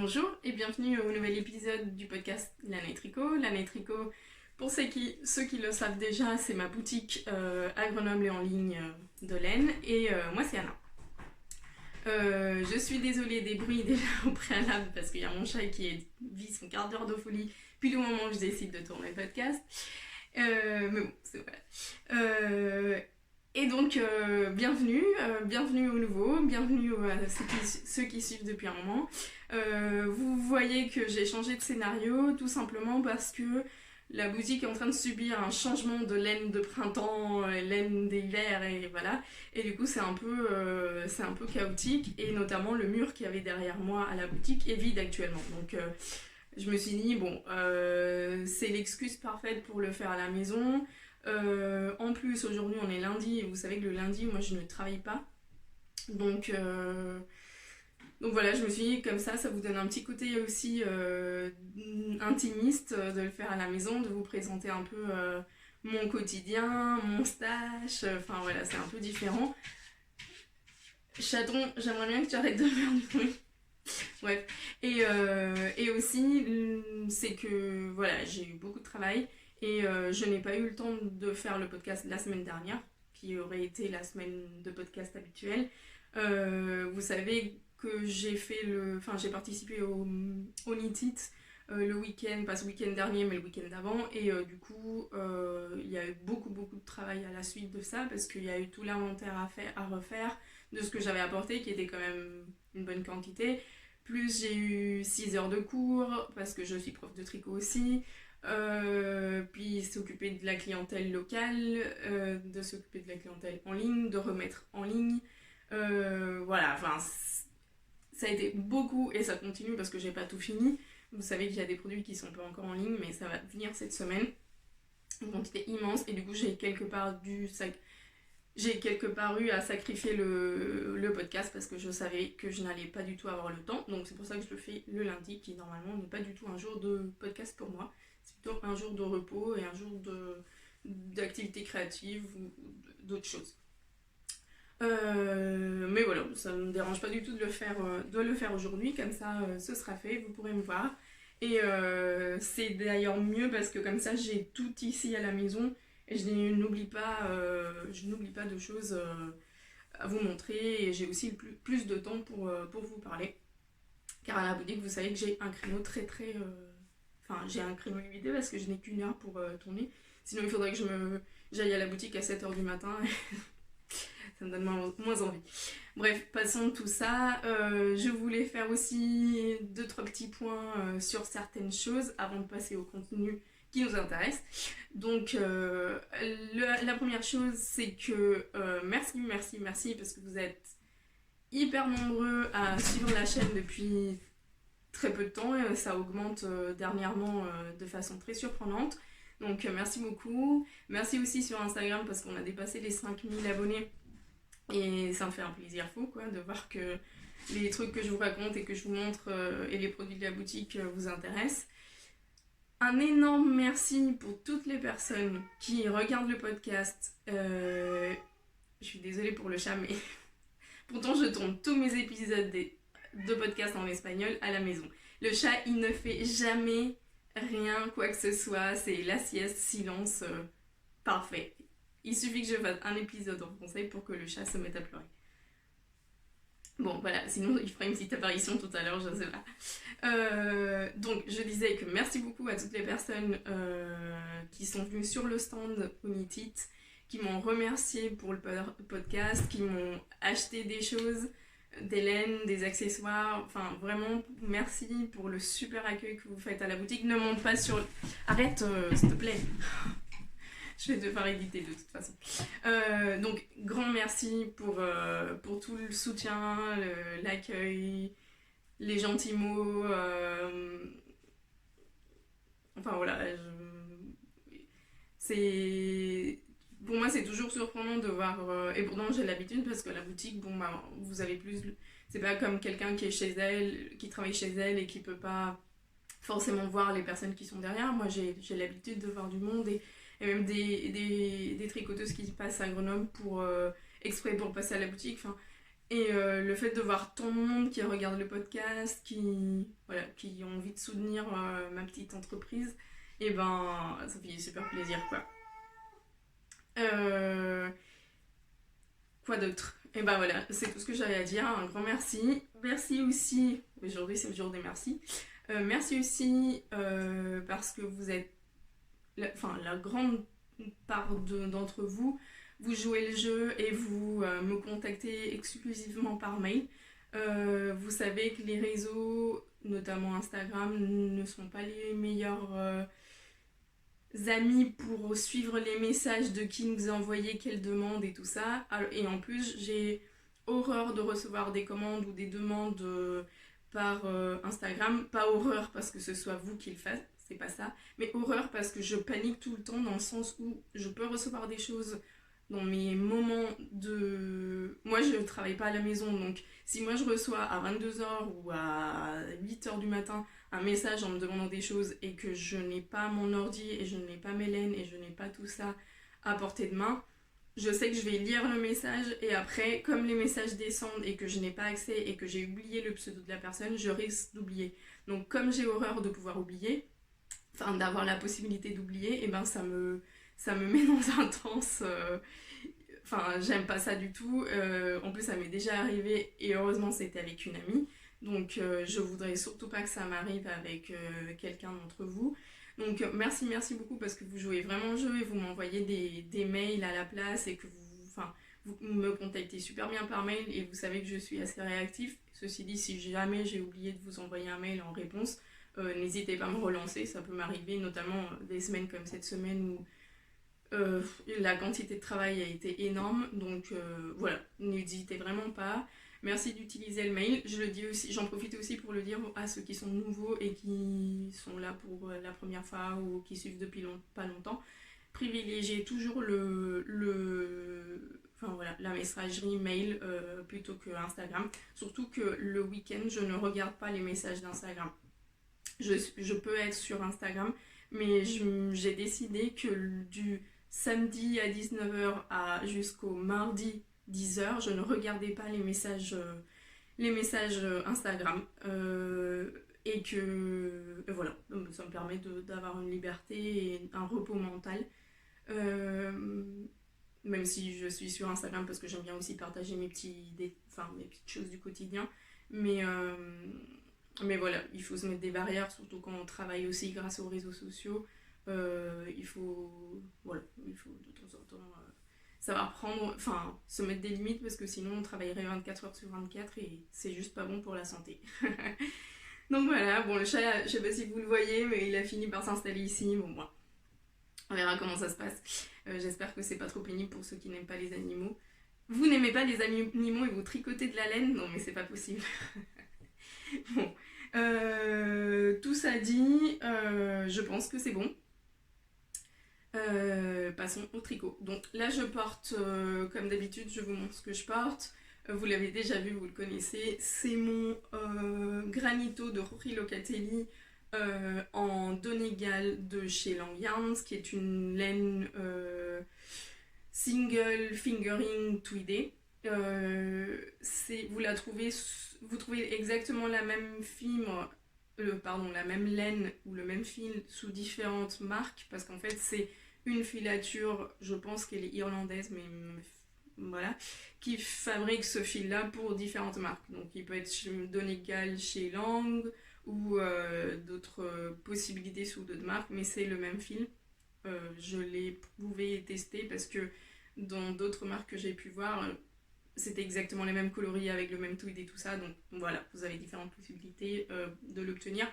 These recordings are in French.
Bonjour et bienvenue au nouvel épisode du podcast Lana et Tricot. Lana et Tricot, pour ceux qui le savent déjà, c'est ma boutique à Grenoble et en ligne de laine. Et moi c'est Anna. Je suis désolée des bruits déjà au préalable parce qu'il y a mon chat qui vit son quart d'heure de folie puis le moment où je décide de tourner le podcast. Mais bon, c'est voilà. Et donc, bienvenue au nouveau, bienvenue à ceux qui suivent depuis un moment. Vous voyez que j'ai changé de scénario tout simplement parce que la boutique est en train de subir un changement de laine de printemps, laine d'hiver et voilà. Et du coup c'est un peu chaotique et notamment le mur qu'il y avait derrière moi à la boutique est vide actuellement. Donc je me suis dit bon, c'est l'excuse parfaite pour le faire à la maison. En plus aujourd'hui on est lundi et vous savez que le lundi moi je ne travaille pas. Donc voilà, je me suis dit comme ça vous donne un petit côté aussi intimiste de le faire à la maison, de vous présenter un peu mon quotidien, mon stage, enfin voilà, c'est un peu différent. Chaton, j'aimerais bien que tu arrêtes de faire du bruit. Bref, et aussi c'est que voilà, j'ai eu beaucoup de travail et je n'ai pas eu le temps de faire le podcast la semaine dernière, qui aurait été la semaine de podcast habituelle. Vous savez que j'ai participé au Knit It le week-end, pas ce week-end dernier mais le week-end d'avant, et du coup il y a eu beaucoup de travail à la suite de ça parce qu'il y a eu tout l'inventaire à refaire de ce que j'avais apporté qui était quand même une bonne quantité. Plus j'ai eu 6 heures de cours parce que je suis prof de tricot aussi. Puis s'occuper de la clientèle locale, de s'occuper de la clientèle en ligne, de remettre en ligne. Voilà, enfin, ça a été beaucoup et ça continue parce que j'ai pas tout fini. Vous savez qu'il y a des produits qui sont pas encore en ligne, mais ça va venir cette semaine. Une quantité immense et du coup j'ai quelque part eu à sacrifier le podcast parce que je savais que je n'allais pas du tout avoir le temps. Donc c'est pour ça que je le fais le lundi, qui normalement n'est pas du tout un jour de podcast pour moi. C'est plutôt un jour de repos et un jour d'activité créative ou d'autres choses. Mais voilà, ça ne me dérange pas du tout de le faire aujourd'hui, comme ça ce sera fait, vous pourrez me voir. Et c'est d'ailleurs mieux parce que comme ça j'ai tout ici à la maison et je n'oublie pas de choses à vous montrer et j'ai aussi plus de temps pour vous parler. Car à la boutique, vous savez que j'ai un créneau j'ai un créneau limité parce que je n'ai qu'une heure pour tourner. Sinon il faudrait que j'aille à la boutique à 7h du matin. Ça me donne moins envie. Bref, passons de tout ça. Je voulais faire aussi 2-3 petits points sur certaines choses avant de passer au contenu qui nous intéresse. Donc, la première chose, c'est que merci parce que vous êtes hyper nombreux à suivre la chaîne depuis très peu de temps et ça augmente dernièrement de façon très surprenante. Donc, merci beaucoup. Merci aussi sur Instagram parce qu'on a dépassé les 5000 abonnés. Et ça me fait un plaisir fou quoi, de voir que les trucs que je vous raconte et que je vous montre et les produits de la boutique vous intéressent. Un énorme merci pour toutes les personnes qui regardent le podcast. Je suis désolée pour le chat, mais pourtant je tourne tous mes épisodes de podcast en espagnol à la maison. Le chat, il ne fait jamais rien, quoi que ce soit. C'est la sieste, silence, parfait. Il suffit que je fasse un épisode en français pour que le chat se mette à pleurer. Bon, voilà, sinon il fera une petite apparition tout à l'heure, je sais pas. Donc, je disais que merci beaucoup à toutes les personnes qui sont venues sur le stand au Knit It, qui m'ont remercié pour le podcast, qui m'ont acheté des choses, des laines, des accessoires. Enfin, vraiment, merci pour le super accueil que vous faites à la boutique. Ne monte pas sur... Arrête, s'il te plaît. Je vais devoir éditer de toute façon. Donc, grand merci pour tout le soutien, l'accueil, les gentils mots. Enfin voilà, pour moi c'est toujours surprenant de voir... et pourtant j'ai l'habitude parce que la boutique, bon bah vous avez plus... C'est pas comme quelqu'un qui est chez elle, qui travaille chez elle et qui peut pas forcément voir les personnes qui sont derrière. Moi j'ai l'habitude de voir du monde et même des tricoteuses qui passent à Grenoble exprès pour passer à la boutique. Enfin, Et le fait de voir tant de monde qui regarde le podcast, voilà, qui ont envie de soutenir ma petite entreprise, et ben ça fait super plaisir quoi. Euh, Quoi d'autre? Et ben voilà, c'est tout ce que j'avais à dire. Un grand merci. Merci aussi, aujourd'hui c'est le jour des merci. Merci aussi parce que vous êtes, la grande part d'entre vous, vous jouez le jeu et vous me contactez exclusivement par mail. Vous savez que les réseaux, notamment Instagram, ne sont pas les meilleurs amis pour suivre les messages de qui nous a envoyé quelle demande et tout ça. Et en plus, j'ai horreur de recevoir des commandes ou des demandes par Instagram. Pas horreur parce que ce soit vous qui le faites, c'est pas ça. Mais horreur parce que je panique tout le temps dans le sens où je peux recevoir des choses dans mes moments de... Moi, je ne travaille pas à la maison, donc si moi je reçois à 22h ou à 8h du matin un message en me demandant des choses et que je n'ai pas mon ordi et je n'ai pas Mélène et je n'ai pas tout ça à portée de main, je sais que je vais lire le message et après, comme les messages descendent et que je n'ai pas accès et que j'ai oublié le pseudo de la personne, je risque d'oublier. Donc comme j'ai horreur de pouvoir oublier, enfin d'avoir la possibilité d'oublier, et ben ça me met dans un trance. Enfin, j'aime pas ça du tout. En plus, ça m'est déjà arrivé et heureusement, c'était avec une amie. Donc, je voudrais surtout pas que ça m'arrive avec quelqu'un d'entre vous. Donc, merci beaucoup parce que vous jouez vraiment le jeu et vous m'envoyez des mails à la place et que vous me contactez super bien par mail et vous savez que je suis assez réactif. Ceci dit, si jamais j'ai oublié de vous envoyer un mail en réponse, n'hésitez pas à me relancer. Ça peut m'arriver, notamment des semaines comme cette semaine où la quantité de travail a été énorme, donc voilà, n'hésitez vraiment pas. Merci d'utiliser le mail. Je le dis aussi, j'en profite aussi pour le dire à ceux qui sont nouveaux et qui sont là pour la première fois ou qui suivent depuis pas longtemps. Privilégiez toujours enfin voilà, la messagerie mail plutôt que Instagram. Surtout que le week-end, je ne regarde pas les messages d'Instagram. Je peux être sur Instagram, mais j'ai décidé que du samedi à 19h jusqu'au mardi 10h, je ne regardais pas les messages Instagram. Et que voilà, ça me permet d'avoir une liberté et un repos mental. Euh, Même si je suis sur Instagram parce que j'aime bien aussi partager mes petites choses du quotidien. Mais, euh, mais voilà, il faut se mettre des barrières, surtout quand on travaille aussi grâce aux réseaux sociaux. Il faut de temps en temps savoir se mettre des limites parce que sinon on travaillerait 24 heures sur 24 et c'est juste pas bon pour la santé. Donc voilà, bon le chat, je sais pas si vous le voyez, mais il a fini par s'installer ici. Bon, moi, on verra comment ça se passe. J'espère que c'est pas trop pénible pour ceux qui n'aiment pas les animaux. Vous n'aimez pas les animaux et vous tricotez de la laine? Non mais c'est pas possible. Bon, tout ça dit, je pense que c'est bon. Passons au tricot. Donc là je porte, comme d'habitude, je vous montre ce que je porte. Vous l'avez déjà vu, vous le connaissez. C'est mon Granito de Rory Locatelli en Donegal de chez Lang Yarns, qui est une laine single fingering tweeded. Vous trouvez exactement la même fibre, la même laine ou le même fil sous différentes marques, parce qu'en fait c'est une filature, je pense qu'elle est irlandaise, mais voilà, qui fabrique ce fil-là pour différentes marques. Donc il peut être Donegal chez Lang ou d'autres possibilités sous d'autres marques, mais c'est le même fil. Je l'ai prouvé et testé parce que dans d'autres marques que j'ai pu voir, c'était exactement les mêmes coloris avec le même tweed et tout ça. Donc voilà, vous avez différentes possibilités de l'obtenir.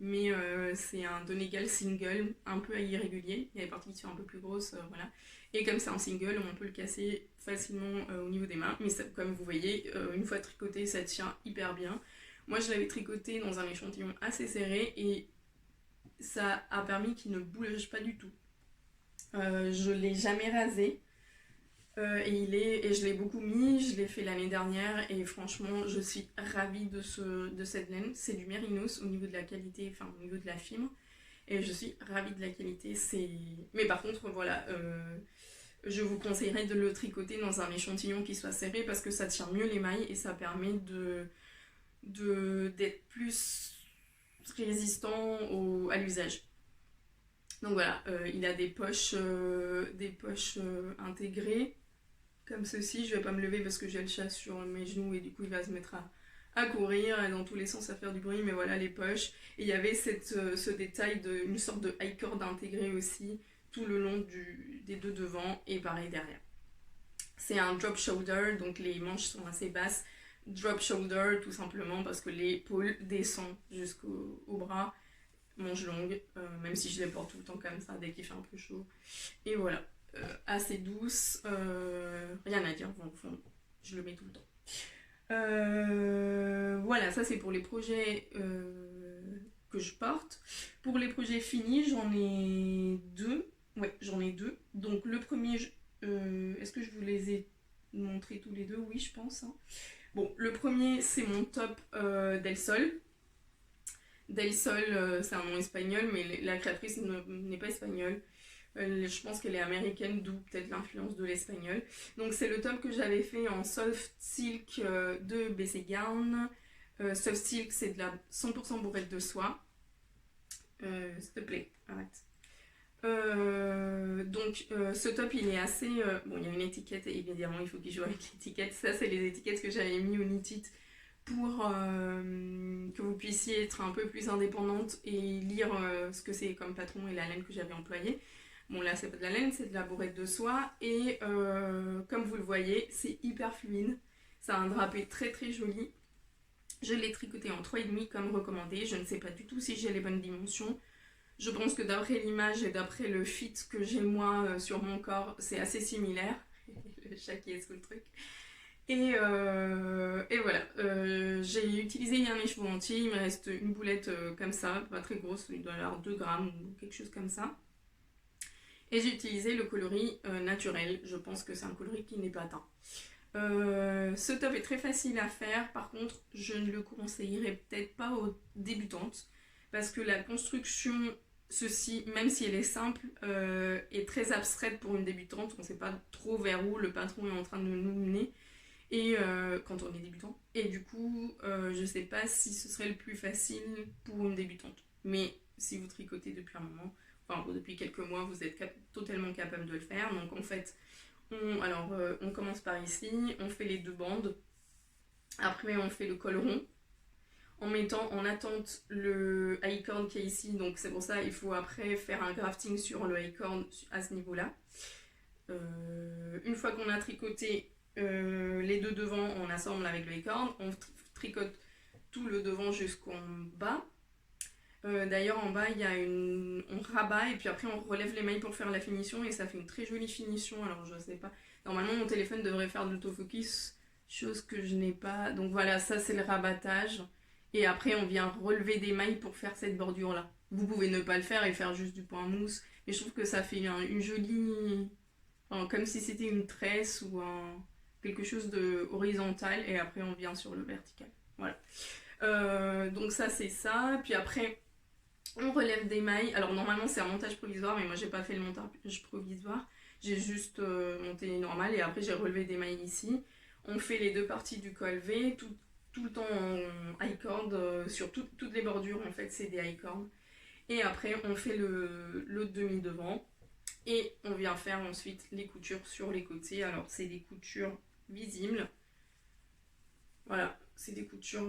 Mais c'est un Donegal single, un peu irrégulier. Il y a des parties qui sont un peu plus grosses, voilà. Et comme c'est un single, on peut le casser facilement au niveau des mains. Mais ça, comme vous voyez, une fois tricoté, ça tient hyper bien. Moi, je l'avais tricoté dans un échantillon assez serré et ça a permis qu'il ne bouge pas du tout. Je l'ai jamais rasé. Et je l'ai beaucoup mis, je l'ai fait l'année dernière et franchement je suis ravie de cette laine. C'est du mérinos au niveau de la qualité, enfin au niveau de la fibre. Et je suis ravie de la qualité. Mais par contre voilà, je vous conseillerais de le tricoter dans un échantillon qui soit serré parce que ça tient mieux les mailles et ça permet d'être plus résistant à l'usage. Donc voilà, il a des poches intégrées comme ceci. Je vais pas me lever parce que j'ai le chat sur mes genoux et du coup il va se mettre à courir et dans tous les sens à faire du bruit, mais voilà les poches. Et il y avait ce détail une sorte de high cord intégré aussi tout le long des deux devants et pareil derrière. C'est un drop shoulder, donc les manches sont assez basses. Drop shoulder tout simplement parce que l'épaule descend jusqu'au bras, manches longues, même si je les porte tout le temps comme ça dès qu'il fait un peu chaud. Et voilà, assez douce, rien à dire, bon, je le mets tout le temps. Voilà, ça c'est pour les projets que je porte. Pour les projets finis, j'en ai deux. Ouais, j'en ai deux. Donc le premier, est-ce que je vous les ai montrés tous les deux? Oui, je pense. Hein. Bon, le premier, c'est mon top Del Sol. Del Sol, c'est un nom espagnol, mais la créatrice n'est pas espagnole. Je pense qu'elle est américaine, d'où peut-être l'influence de l'espagnol. Donc c'est le top que j'avais fait en soft silk de BC Garn. Soft silk, c'est de la 100% bourrette de soie. S'il te plaît, arrête. Donc ce top il est assez bon, il y a une étiquette et évidemment il faut qu'il joue avec l'étiquette. Ça c'est les étiquettes que j'avais mis au Knit It pour que vous puissiez être un peu plus indépendante et lire ce que c'est comme patron et la laine que j'avais employée. Bon là c'est pas de la laine, c'est de la bourrette de soie et comme vous le voyez c'est hyper fluide, ça a un drapé très très joli. Je l'ai tricoté en 3,5 comme recommandé, je ne sais pas du tout si j'ai les bonnes dimensions. Je pense que d'après l'image et d'après le fit que j'ai moi sur mon corps, c'est assez similaire. Le chat qui est sous le truc. Et voilà, j'ai utilisé un écheveau entier, il me reste une boulette comme ça, pas très grosse, il doit y avoir 2 grammes ou quelque chose comme ça. Et j'ai utilisé le coloris naturel, je pense que c'est un coloris qui n'est pas teint. Ce top est très facile à faire, par contre je ne le conseillerais peut-être pas aux débutantes, parce que la construction, ceci, même si elle est simple, est très abstraite pour une débutante, on ne sait pas trop vers où le patron est en train de nous mener. Et quand on est débutant. Et du coup, je sais pas si ce serait le plus facile pour une débutante. Mais si vous tricotez depuis un moment, enfin depuis quelques mois, vous êtes totalement capable de le faire. Donc en fait, on commence par ici, on fait les 2 bandes. Après, on fait le col rond. En mettant en attente le high cord qui est ici. Donc c'est pour ça il faut après faire un grafting sur le high cord à ce niveau-là. Une fois qu'on a tricoté les 2 devants, on assemble avec le high-cord, on tricote tout le devant jusqu'en bas. D'ailleurs en bas on rabat et puis après on relève les mailles pour faire la finition et ça fait une très jolie finition. Alors je sais pas, normalement mon téléphone devrait faire de l'autofocus, chose que je n'ai pas. Donc voilà, ça c'est le rabattage et après on vient relever des mailles pour faire cette bordure là. Vous pouvez ne pas le faire et faire juste du point mousse, mais je trouve que ça fait une jolie, enfin, comme si c'était une tresse ou quelque chose de horizontal et après on vient sur le vertical. Voilà. Donc ça c'est ça. Puis après on relève des mailles. Alors normalement c'est un montage provisoire, mais moi j'ai pas fait le montage provisoire. J'ai juste monté normal et après j'ai relevé des mailles ici. On fait les 2 parties du col V, tout le temps en high cord, sur toutes les bordures en fait c'est des high cord. Et après on fait le demi devant. Et on vient faire ensuite les coutures sur les côtés. Alors c'est des coutures visibles. Voilà, c'est des coutures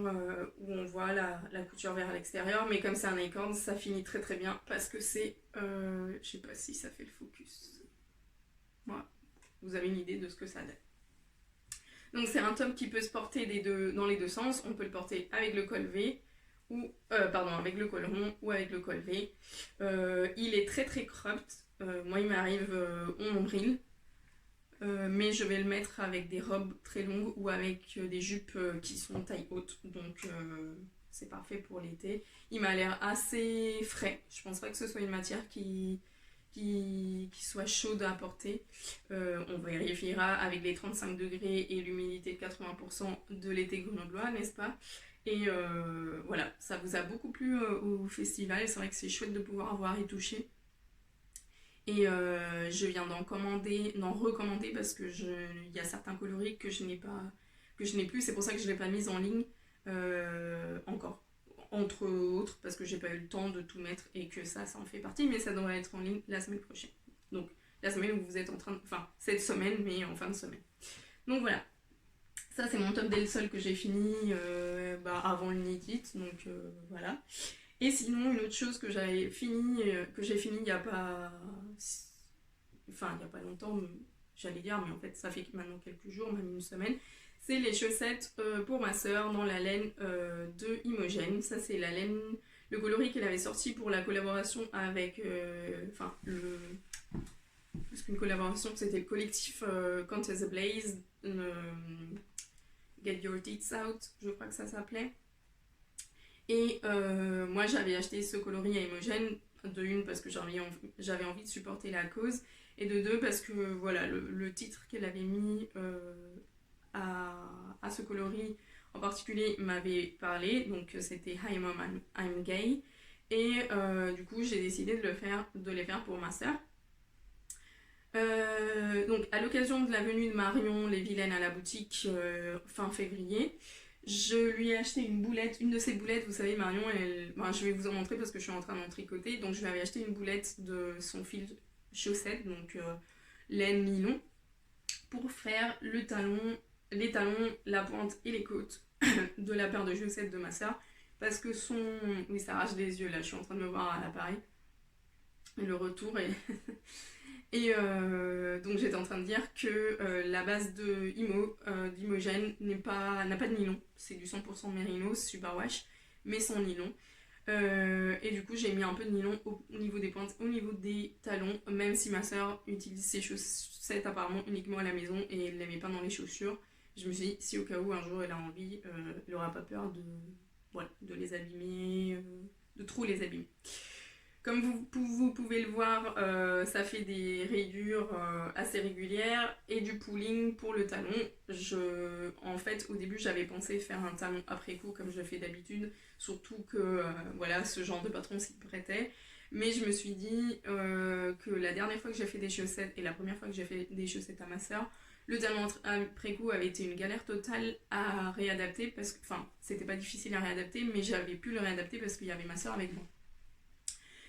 où on voit la couture vers l'extérieur. Mais comme c'est un high-cord, ça finit très très bien parce que c'est... je sais pas si ça fait le focus. Voilà, vous avez une idée de ce que ça donne. Donc c'est un top qui peut se porter dans les 2 sens. On peut le porter avec le col V, avec le col rond ou avec le col V. Il est très très cropped. Moi il m'arrive au nombril, mais je vais le mettre avec des robes très longues ou avec des jupes qui sont taille haute, donc c'est parfait pour l'été. Il m'a l'air assez frais, je pense pas que ce soit une matière qui soit chaude à porter. On vérifiera avec les 35 degrés et l'humidité de 80% de l'été grenoblois, n'est-ce pas? Et voilà, ça vous a beaucoup plu au festival, c'est vrai que c'est chouette de pouvoir avoir y touché. Et je viens d'en recommander parce que il y a certains coloris que je n'ai pas, que je n'ai plus. C'est pour ça que je ne l'ai pas mise en ligne encore. Entre autres, parce que j'ai pas eu le temps de tout mettre et que ça en fait partie. Mais ça devrait être en ligne la semaine prochaine. Donc, la semaine où vous êtes en train de... Enfin, cette semaine, mais en fin de semaine. Donc voilà. Ça, c'est mon top Del Sol que j'ai fini avant l'Unity. Donc voilà. Et sinon, une autre chose que j'ai fini il n'y a pas... Enfin, il n'y a pas longtemps, j'allais dire, mais en fait, ça fait maintenant quelques jours, même une semaine. C'est les chaussettes pour ma soeur dans la laine de Imogen. Ça, c'est la laine, le coloris qu'elle avait sorti pour la collaboration avec... plus qu'une collaboration, c'était le collectif Countess Blaze, Get Your Tits Out, je crois que ça s'appelait. Et moi j'avais acheté ce coloris à Imogen, de une parce que j'avais envie de supporter la cause, et de deux parce que voilà, le titre qu'elle avait mis à ce coloris en particulier m'avait parlé, donc c'était Hi Mom, I'm Gay, et du coup j'ai décidé de les faire pour ma soeur. Donc à l'occasion de la venue de Marion les Vilaines à la boutique fin février, je lui ai acheté une boulette, une de ces boulettes, vous savez Marion, je vais vous en montrer parce que je suis en train d'en tricoter, donc je lui avais acheté une boulette de son fil chaussette, donc laine nylon, pour faire les talons, la pointe et les côtes de la paire de chaussettes de ma soeur, parce que oui, ça arrache des yeux là, je suis en train de me voir à l'appareil, et le retour est... Et donc j'étais en train de dire que la base d'Imogen n'a pas de nylon, c'est du 100% mérino, superwash, mais sans nylon. Et du coup j'ai mis un peu de nylon au niveau des pointes, au niveau des talons, même si ma soeur utilise ses chaussettes apparemment uniquement à la maison et elle ne les met pas dans les chaussures. Je me suis dit, si au cas où un jour elle a envie, elle n'aura pas peur de les abîmer, de trop les abîmer. Comme vous pouvez le voir, ça fait des rayures assez régulières et du pooling pour le talon. En fait, au début, j'avais pensé faire un talon après coup comme je le fais d'habitude, surtout que ce genre de patron s'y prêtait. Mais je me suis dit que la dernière fois que j'ai fait des chaussettes et la première fois que j'ai fait des chaussettes à ma soeur, le talon après coup avait été une galère totale à réadapter parce que, c'était pas difficile à réadapter, mais j'avais pu le réadapter parce qu'il y avait ma soeur avec moi.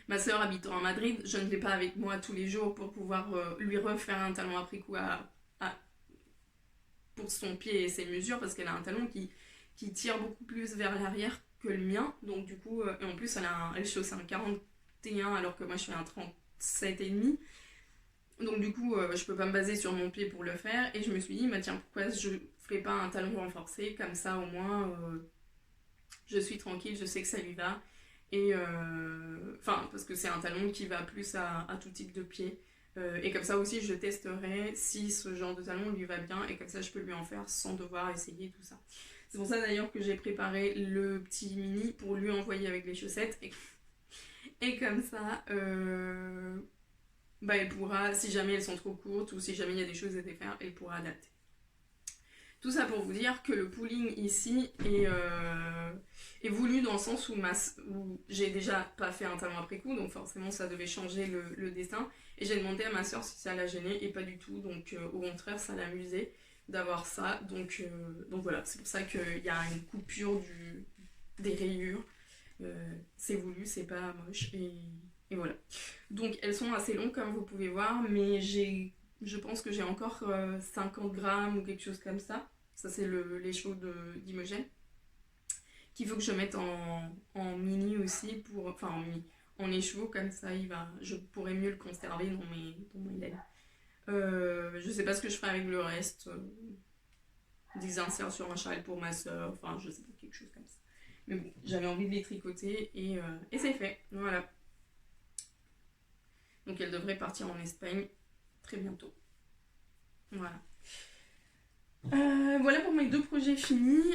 Ma soeur habitant à Madrid, je ne l'ai pas avec moi tous les jours pour pouvoir lui refaire un talon après coup pour son pied et ses mesures parce qu'elle a un talon qui tire beaucoup plus vers l'arrière que le mien. Donc du coup, et en plus elle chausse un 41 alors que moi je fais un 37,5. Donc du coup, je peux pas me baser sur mon pied pour le faire. Et je me suis dit, tiens, pourquoi je ferais pas un talon renforcé, comme ça au moins je suis tranquille, je sais que ça lui va. Et parce que c'est un talon qui va plus à tout type de pied. Et comme ça aussi, je testerai si ce genre de talon lui va bien et comme ça, je peux lui en faire sans devoir essayer tout ça. C'est pour ça d'ailleurs que j'ai préparé le petit mini pour lui envoyer avec les chaussettes. Et comme ça, elle pourra, si jamais elles sont trop courtes ou si jamais il y a des choses à défaire, elle pourra adapter. Tout ça pour vous dire que le pooling ici est voulu dans le sens où j'ai déjà pas fait un talon après coup, donc forcément ça devait changer le dessin. Et j'ai demandé à ma soeur si ça la gênait, et pas du tout, donc au contraire ça l'amusait d'avoir ça. Donc voilà, c'est pour ça qu'il y a une coupure des rayures. C'est voulu, c'est pas moche, et voilà. Donc elles sont assez longues comme vous pouvez voir, mais je pense que j'ai encore 50 grammes ou quelque chose comme ça. Ça, c'est les chevaux d'Imogen. Qu'il faut que je mette en mini aussi, en écheveau, comme ça je pourrais mieux le conserver dans mes laines. Je sais pas ce que je ferai avec le reste. Des inserts sur un châle pour ma soeur, je sais pas, quelque chose comme ça. Mais bon, j'avais envie de les tricoter et c'est fait. Voilà. Donc elle devrait partir en Espagne très bientôt. Voilà. Voilà pour mes 2 projets finis.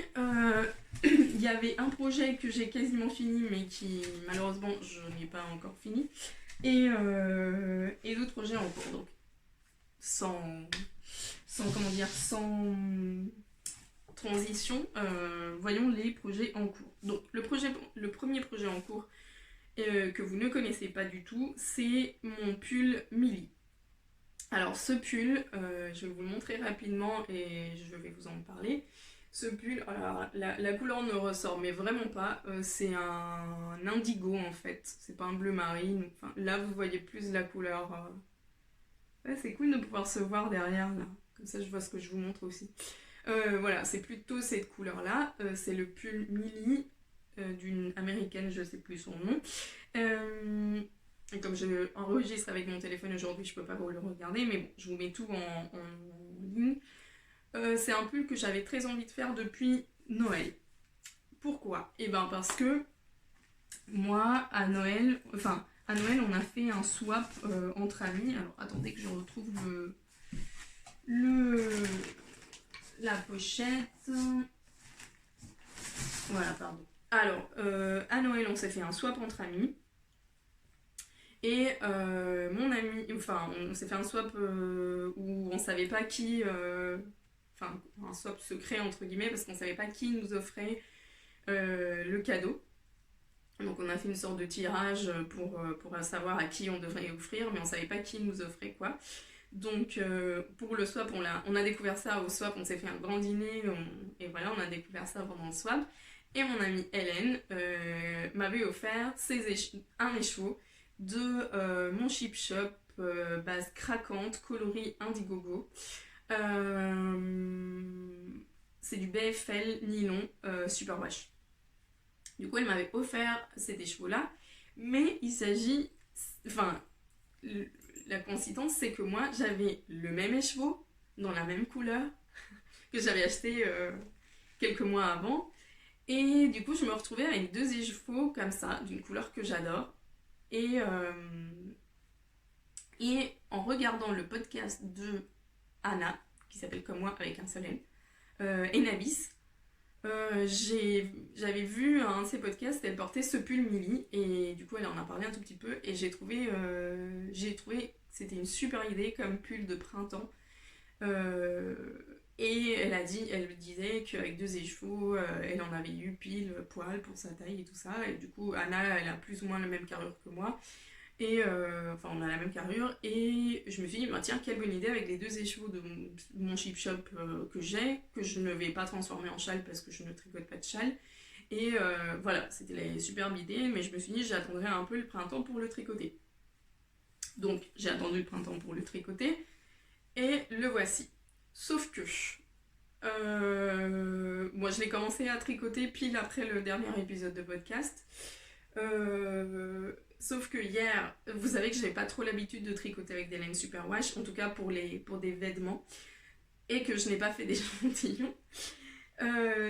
Il y avait un projet que j'ai quasiment fini mais qui malheureusement je n'ai pas encore fini. Et d'autres projets en cours. Donc sans transition, voyons les projets en cours. Donc le premier projet en cours que vous ne connaissez pas du tout, c'est mon pull Milly. Alors ce pull, je vais vous le montrer rapidement et je vais vous en parler. Ce pull, alors la couleur ne ressort mais vraiment pas, c'est un indigo en fait, c'est pas un bleu marine, enfin, là vous voyez plus la couleur. Ouais, c'est cool de pouvoir se voir derrière là, comme ça je vois ce que je vous montre aussi. Voilà, c'est plutôt cette couleur là, c'est le pull Milly d'une américaine, je sais plus son nom. Et comme je enregistre avec mon téléphone aujourd'hui, je peux pas vous le regarder, mais bon, je vous mets tout en ligne. C'est un pull que j'avais très envie de faire depuis Noël. Pourquoi? Et ben parce que moi, à Noël, on a fait un swap entre amis. Alors attendez que je retrouve la pochette. Voilà, pardon. Alors, à Noël, on s'est fait un swap entre amis. Et mon ami, enfin, on s'est fait un swap où on savait pas qui, enfin, un swap secret entre guillemets, parce qu'on savait pas qui nous offrait le cadeau. Donc on a fait une sorte de tirage pour savoir à qui on devrait offrir, mais on savait pas qui nous offrait quoi. Donc pour le swap, on a découvert ça au swap, on s'est fait un grand dîner, et voilà, on a découvert ça pendant le swap. Et mon amie Hélène m'avait offert un écheveau de mon Chip Shop, base craquante, coloris Indiegogo. C'est du BFL nylon Superwash. Du coup, elle m'avait offert ces chevaux-là, mais il s'agit... Enfin, la coïncidence, c'est que moi, j'avais le même écheveau, dans la même couleur, que j'avais acheté quelques mois avant. Et du coup, je me retrouvais avec deux écheveaux comme ça, d'une couleur que j'adore. Et en regardant le podcast de Anna, qui s'appelle comme moi, avec un seul N, Enabis, j'avais vu un de ses podcasts, elle portait ce pull Milly et du coup elle en a parlé un tout petit peu et j'ai trouvé que c'était une super idée comme pull de printemps. Et elle disait qu'avec deux écheveaux, elle en avait eu pile poil pour sa taille et tout ça. Et du coup Anna, elle a plus ou moins la même carrure que moi. Et enfin, on a la même carrure. Et je me suis dit, bah, tiens, quelle bonne idée avec les deux écheveaux de mon Chip Shop que j'ai, que je ne vais pas transformer en châle parce que je ne tricote pas de châle. Et voilà, c'était la superbe idée. Mais je me suis dit, j'attendrai un peu le printemps pour le tricoter. Donc, j'ai attendu le printemps pour le tricoter. Et le voici. Sauf que moi, je l'ai commencé à tricoter pile après le dernier épisode de podcast. Sauf que hier, vous savez que j'avais pas trop l'habitude de tricoter avec des laines superwash, en tout cas pour des vêtements, et que je n'ai pas fait d'échantillons.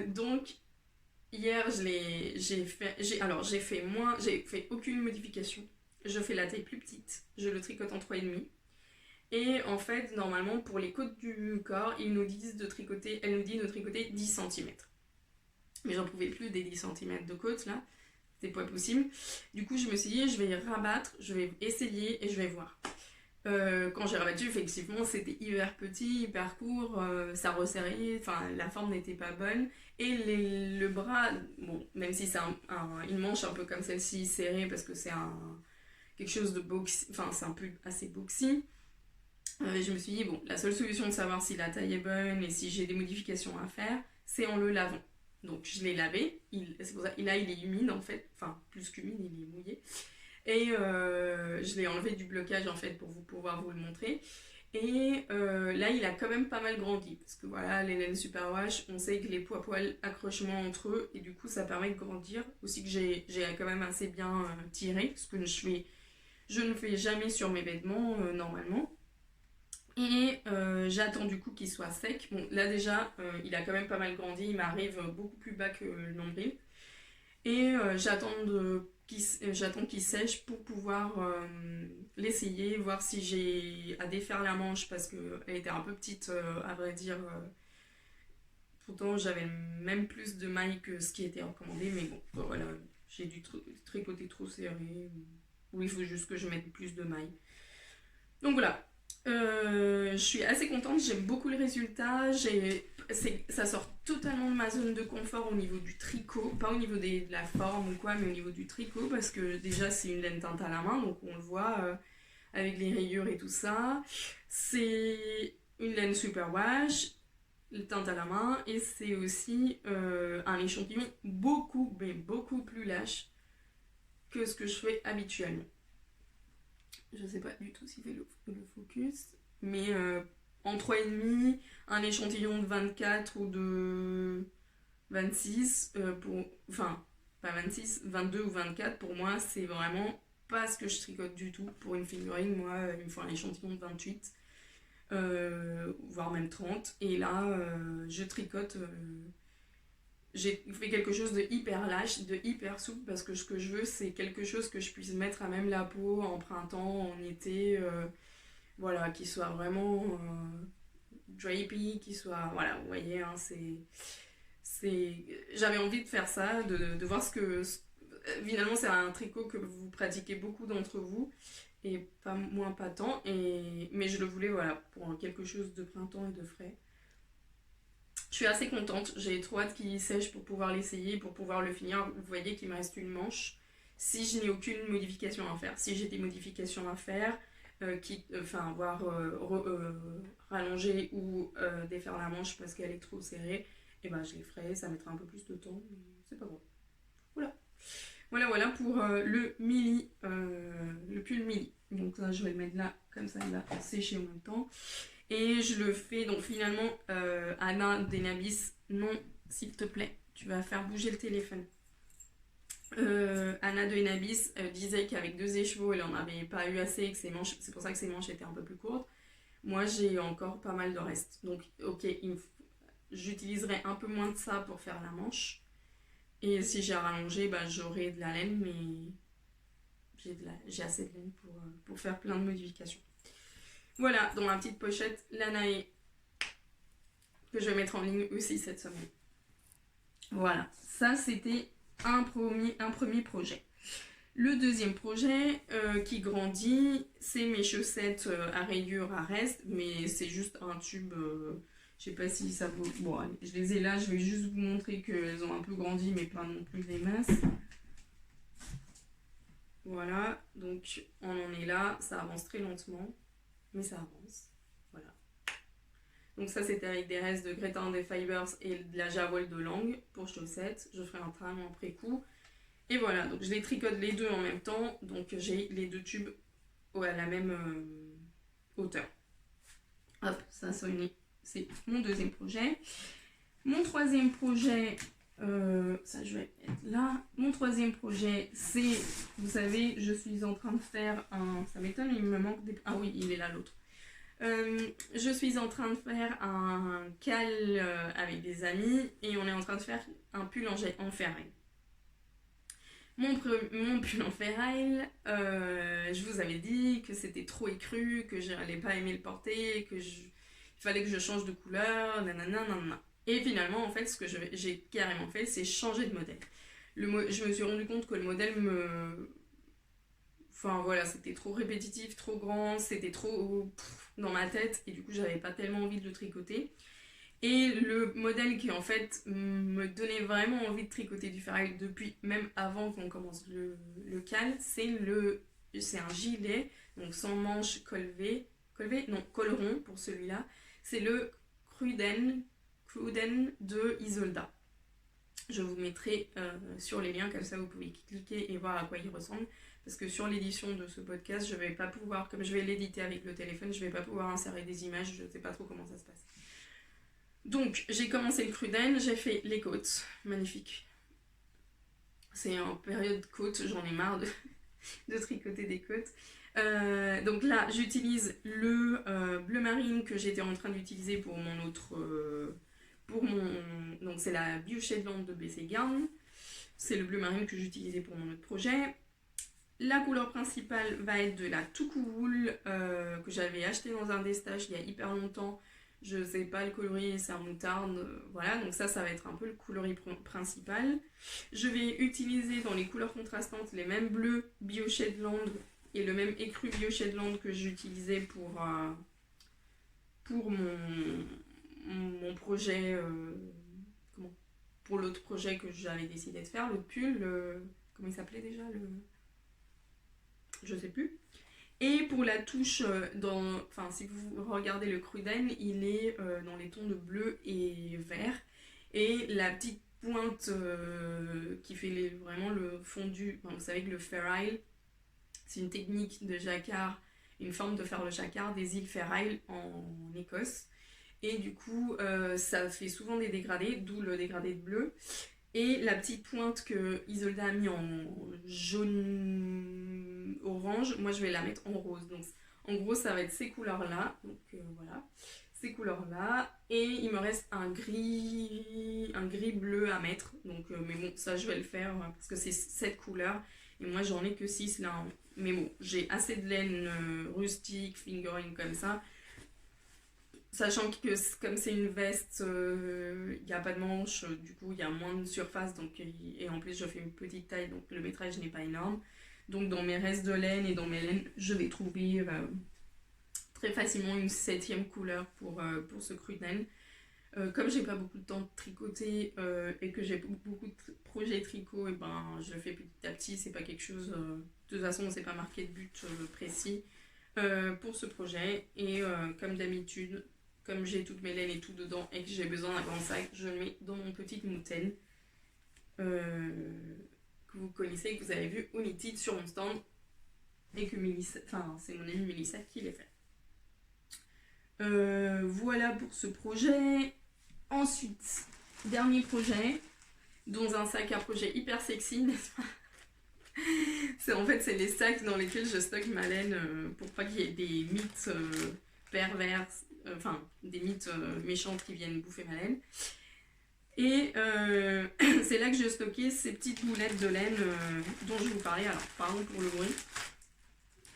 Donc hier, j'ai fait aucune modification. Je fais la taille plus petite, je le tricote en 3,5. Et en fait, normalement, pour les côtes du corps, elle nous dit de tricoter 10 cm. Mais j'en pouvais plus des 10 cm de côte là. C'était pas possible. Du coup, je me suis dit, je vais rabattre, je vais essayer et je vais voir. Quand j'ai rabattu, effectivement, c'était hyper petit, hyper court, ça resserrait, enfin, la forme n'était pas bonne. Et le bras, bon, même si c'est une manche un peu comme celle-ci, serrée, parce que c'est quelque chose de boxy, enfin, c'est un peu assez boxy. Je me suis dit, bon, la seule solution de savoir si la taille est bonne et si j'ai des modifications à faire, c'est en le lavant. Donc je l'ai lavé, c'est pour ça, il est humide en fait, enfin plus qu'humide, il est mouillé. Et je l'ai enlevé du blocage en fait pour pouvoir vous le montrer. Et là il a quand même pas mal grandi, parce que voilà, les laines superwash, on sait que les poils accrochement entre eux, et du coup ça permet de grandir. Aussi que j'ai quand même assez bien tiré, ce que je ne fais jamais sur mes vêtements normalement. Et j'attends du coup qu'il soit sec. Bon, là déjà, il a quand même pas mal grandi. Il m'arrive beaucoup plus bas que le nombril. Et j'attends qu'il sèche pour pouvoir l'essayer, voir si j'ai à défaire la manche parce qu'elle était un peu petite, à vrai dire. Pourtant, j'avais même plus de mailles que ce qui était recommandé. Mais bon, voilà, j'ai dû tricoter trop serré. Ou il faut juste que je mette plus de mailles. Donc voilà. Je suis assez contente, j'aime beaucoup le résultat. Ça sort totalement de ma zone de confort au niveau du tricot, pas au niveau de la forme ou quoi, mais au niveau du tricot, parce que déjà c'est une laine teinte à la main, donc on le voit avec les rayures et tout ça. C'est une laine super wash, teinte à la main, et c'est aussi un échantillon beaucoup, mais beaucoup plus lâche que ce que je fais habituellement. Je sais pas du tout s'il fait le focus, mais en 3,5, un échantillon de 24 ou de 26, enfin, pas 26, 22 ou 24, pour moi, c'est vraiment pas ce que je tricote du tout. Pour une figurine, moi, il me faut un échantillon de 28, voire même 30. Et là, je tricote. J'ai fait quelque chose de hyper lâche, de hyper souple, parce que ce que je veux, c'est quelque chose que je puisse mettre à même la peau en printemps, en été, voilà, qui soit vraiment drapey, qui soit, voilà, vous voyez, hein, j'avais envie de faire ça, de voir finalement c'est un tricot que vous pratiquez beaucoup d'entre vous, et pas moins pas tant, mais je le voulais, voilà, pour quelque chose de printemps et de frais. Je suis assez contente, j'ai trop hâte qu'il sèche pour pouvoir l'essayer, pour pouvoir le finir. Vous voyez qu'il me reste une manche. Si je n'ai aucune modification à faire, si j'ai des modifications à faire, voire rallonger ou défaire la manche parce qu'elle est trop serrée, et ben je les ferai, ça mettra un peu plus de temps, mais c'est pas grave. Voilà. Voilà pour le pull mili. Donc ça, je vais le mettre là, comme ça il va sécher en même temps. Et je le fais, donc finalement, Anna Denabis, non, s'il te plaît, tu vas faire bouger le téléphone. Anna Denabis disait qu'avec 2 écheveaux, elle en avait pas eu assez et que ses manches, c'est pour ça que ses manches étaient un peu plus courtes. Moi, j'ai encore pas mal de reste. Donc, ok, j'utiliserai un peu moins de ça pour faire la manche. Et si j'ai à rallonger, bah, j'aurai de la laine, mais j'ai assez de laine pour faire plein de modifications. Voilà, dans ma petite pochette, l'Anae, que je vais mettre en ligne aussi cette semaine. Voilà, ça c'était un premier projet. Le deuxième projet qui grandit, c'est mes chaussettes à rayures à reste, mais c'est juste un tube, je sais pas si ça vaut... Bon, allez, je les ai là, je vais juste vous montrer qu'elles ont un peu grandi, mais pas non plus des masses. Voilà, donc on en est là, ça avance très lentement, mais ça avance. Voilà. Donc ça c'était avec des restes de Greta des Fibers et de la Jawol de Langue pour chaussettes. Je ferai un travail en pré-coup. Et voilà, donc je les tricote les deux en même temps, donc j'ai les 2 tubes à la même hauteur. Hop, ça c'est mon deuxième projet. Mon troisième projet, ça je vais mettre là. Mon troisième projet, c'est, vous savez, je suis en train de faire un... Ça m'étonne, il me manque des... Ah oui, il est là l'autre. Je suis en train de faire un cal avec des amis et on est en train de faire un pull en ferraille. Mon pull en ferraille, je vous avais dit que c'était trop écru, que je n'allais pas aimer le porter, il fallait que je change de couleur, nanana. Et finalement, en fait, ce que j'ai carrément fait, c'est changer de modèle. Je me suis rendu compte que le modèle Enfin voilà, c'était trop répétitif, trop grand, c'était trop dans ma tête et du coup j'avais pas tellement envie de le tricoter. Et le modèle qui en fait me donnait vraiment envie de tricoter du ferraille depuis même avant qu'on commence le cal, c'est un gilet, donc sans manche col rond pour celui-là. C'est le Cruden de Isolda. Je vous mettrai sur les liens, comme ça vous pouvez cliquer et voir à quoi il ressemble. Parce que sur l'édition de ce podcast, je vais pas pouvoir, comme je vais l'éditer avec le téléphone, je vais pas pouvoir insérer des images, je sais pas trop comment ça se passe. Donc, j'ai commencé le Cruden, j'ai fait les côtes, magnifique. C'est en période côte, j'en ai marre de tricoter des côtes. Donc là, j'utilise le bleu marine que j'étais en train d'utiliser pour mon autre... donc c'est la Bioshade de BC Garn. C'est le bleu marine que j'utilisais pour mon autre projet. La couleur principale va être de la Tuku Wool que j'avais acheté dans un des stages il y a hyper longtemps. Je ne sais pas le coloris, c'est un moutarde. Voilà, donc ça va être un peu le coloris principal. Je vais utiliser dans les couleurs contrastantes les mêmes bleus Bioshade Land et le même écru Biochédland que j'utilisais pour mon projet, pour l'autre projet que j'avais décidé de faire, le pull, comment il s'appelait déjà, je sais plus. Et pour la touche, si vous regardez le Cruden, il est dans les tons de bleu et vert. Et la petite pointe qui fait vraiment le fondu, vous savez que le Fair Isle, c'est une technique de jacquard, une forme de faire le jacquard des îles Fair Isle en Écosse. Et du coup, ça fait souvent des dégradés, d'où le dégradé de bleu. Et la petite pointe que Isolda a mis en jaune-orange, moi je vais la mettre en rose. Donc en gros, ça va être ces couleurs-là. Donc voilà, ces couleurs-là. Et il me reste un gris bleu à mettre. Donc, mais bon, ça je vais le faire parce que c'est cette couleur. Et moi j'en ai que 6 là. Mais bon, j'ai assez de laine rustique, fingering comme ça. Sachant que comme c'est une veste, il n'y a pas de manche, du coup il y a moins de surface, donc, et en plus je fais une petite taille, donc le métrage n'est pas énorme. Donc dans mes restes de laine et dans mes laines, je vais trouver très facilement une 7e couleur pour ce Cruden. Comme j'ai pas beaucoup de temps de tricoter et que j'ai beaucoup de projets tricot, et ben je le fais petit à petit, c'est pas quelque chose, de toute façon c'est pas marqué de but précis pour ce projet. Et comme d'habitude, comme j'ai toutes mes laines et tout dedans et que j'ai besoin d'un grand sac, je le mets dans mon petite moutaine que vous connaissez, que vous avez vu au Knitted sur mon stand et que Mélissa, c'est mon amie Mélissa qui l'a fait. Voilà pour ce projet. Ensuite, dernier projet, dans un sac à projet hyper sexy, n'est-ce pas? C'est les sacs dans lesquels je stocke ma laine pour pas qu'il y ait des mythes pervers, des mythes méchantes qui viennent bouffer ma laine. Et c'est là que j'ai stocké ces petites boulettes de laine dont je vous parlais. Alors, pardon pour le bruit.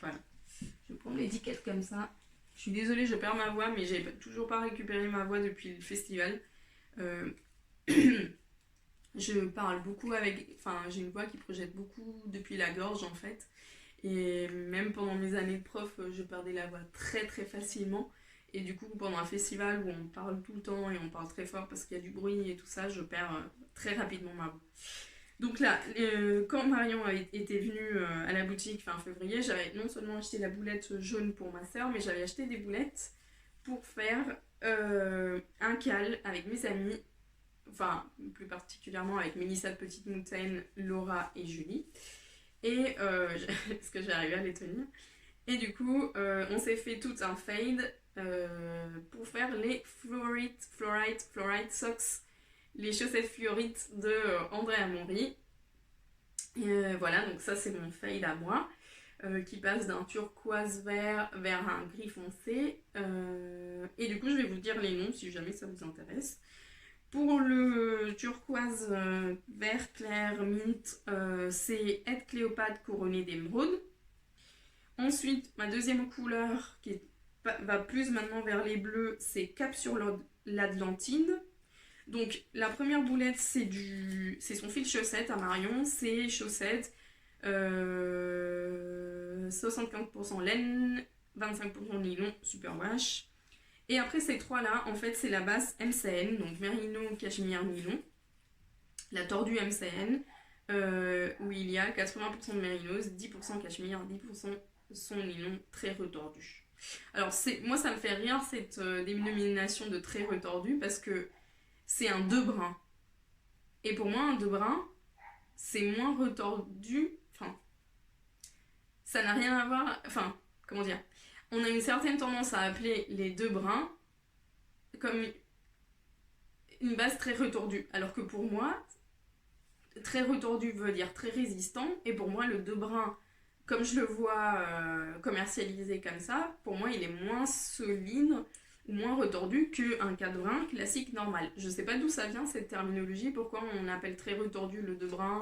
Voilà. Je vais prendre l'étiquette comme ça. Je suis désolée, je perds ma voix, mais j'ai toujours pas récupéré ma voix depuis le festival. Je parle beaucoup j'ai une voix qui projette beaucoup depuis la gorge en fait. Et même pendant mes années de prof, je perdais la voix très très facilement. Et du coup, pendant un festival où on parle tout le temps et on parle très fort parce qu'il y a du bruit et tout ça, je perds très rapidement ma voix. Donc là, quand Marion était venue à la boutique fin février, j'avais non seulement acheté la boulette jaune pour ma soeur, mais j'avais acheté des boulettes pour faire un cal avec mes amis, enfin plus particulièrement avec Mélissa de Petite Moutaine, Laura et Julie. Et parce que j'ai arrivé à les tenir. Et du coup, on s'est fait tout un fade pour faire les Fluorite Socks, les chaussettes fluorites de Andrea Mori. Voilà, donc ça c'est mon fade à moi, qui passe d'un turquoise vert vers un gris foncé. Et du coup, je vais vous dire les noms si jamais ça vous intéresse. Pour le turquoise vert clair mint, c'est Ed Cléopâtre couronné d'émeraude. Ensuite, ma deuxième couleur qui va plus maintenant vers les bleus, c'est Cap sur l'Atlantide. Donc la première boulette, c'est son fil chaussette à Marion, c'est chaussettes 75% laine, 25% nylon, super wash. Et après ces trois-là, en fait, c'est la base MCN, donc Merino, Cachemire, Nylon. La tordue MCN, où il y a 80% de mérinos, 10% cachemire, 10% son nylon très retordu. Alors, moi, ça me fait rire cette dénomination de très retordu parce que c'est un 2 brins. Et pour moi, un 2 brins, c'est moins retordu. Enfin, ça n'a rien à voir. Enfin, comment dire ? On a une certaine tendance à appeler les 2 brins comme une base très retordue. Alors que pour moi, très retordu veut dire très résistant. Et pour moi, le 2 brins, comme je le vois commercialisé comme ça, pour moi, il est moins solide ou moins retordu qu'un 4 brins classique normal. Je sais pas d'où ça vient cette terminologie, pourquoi on appelle très retordu le 2 brins.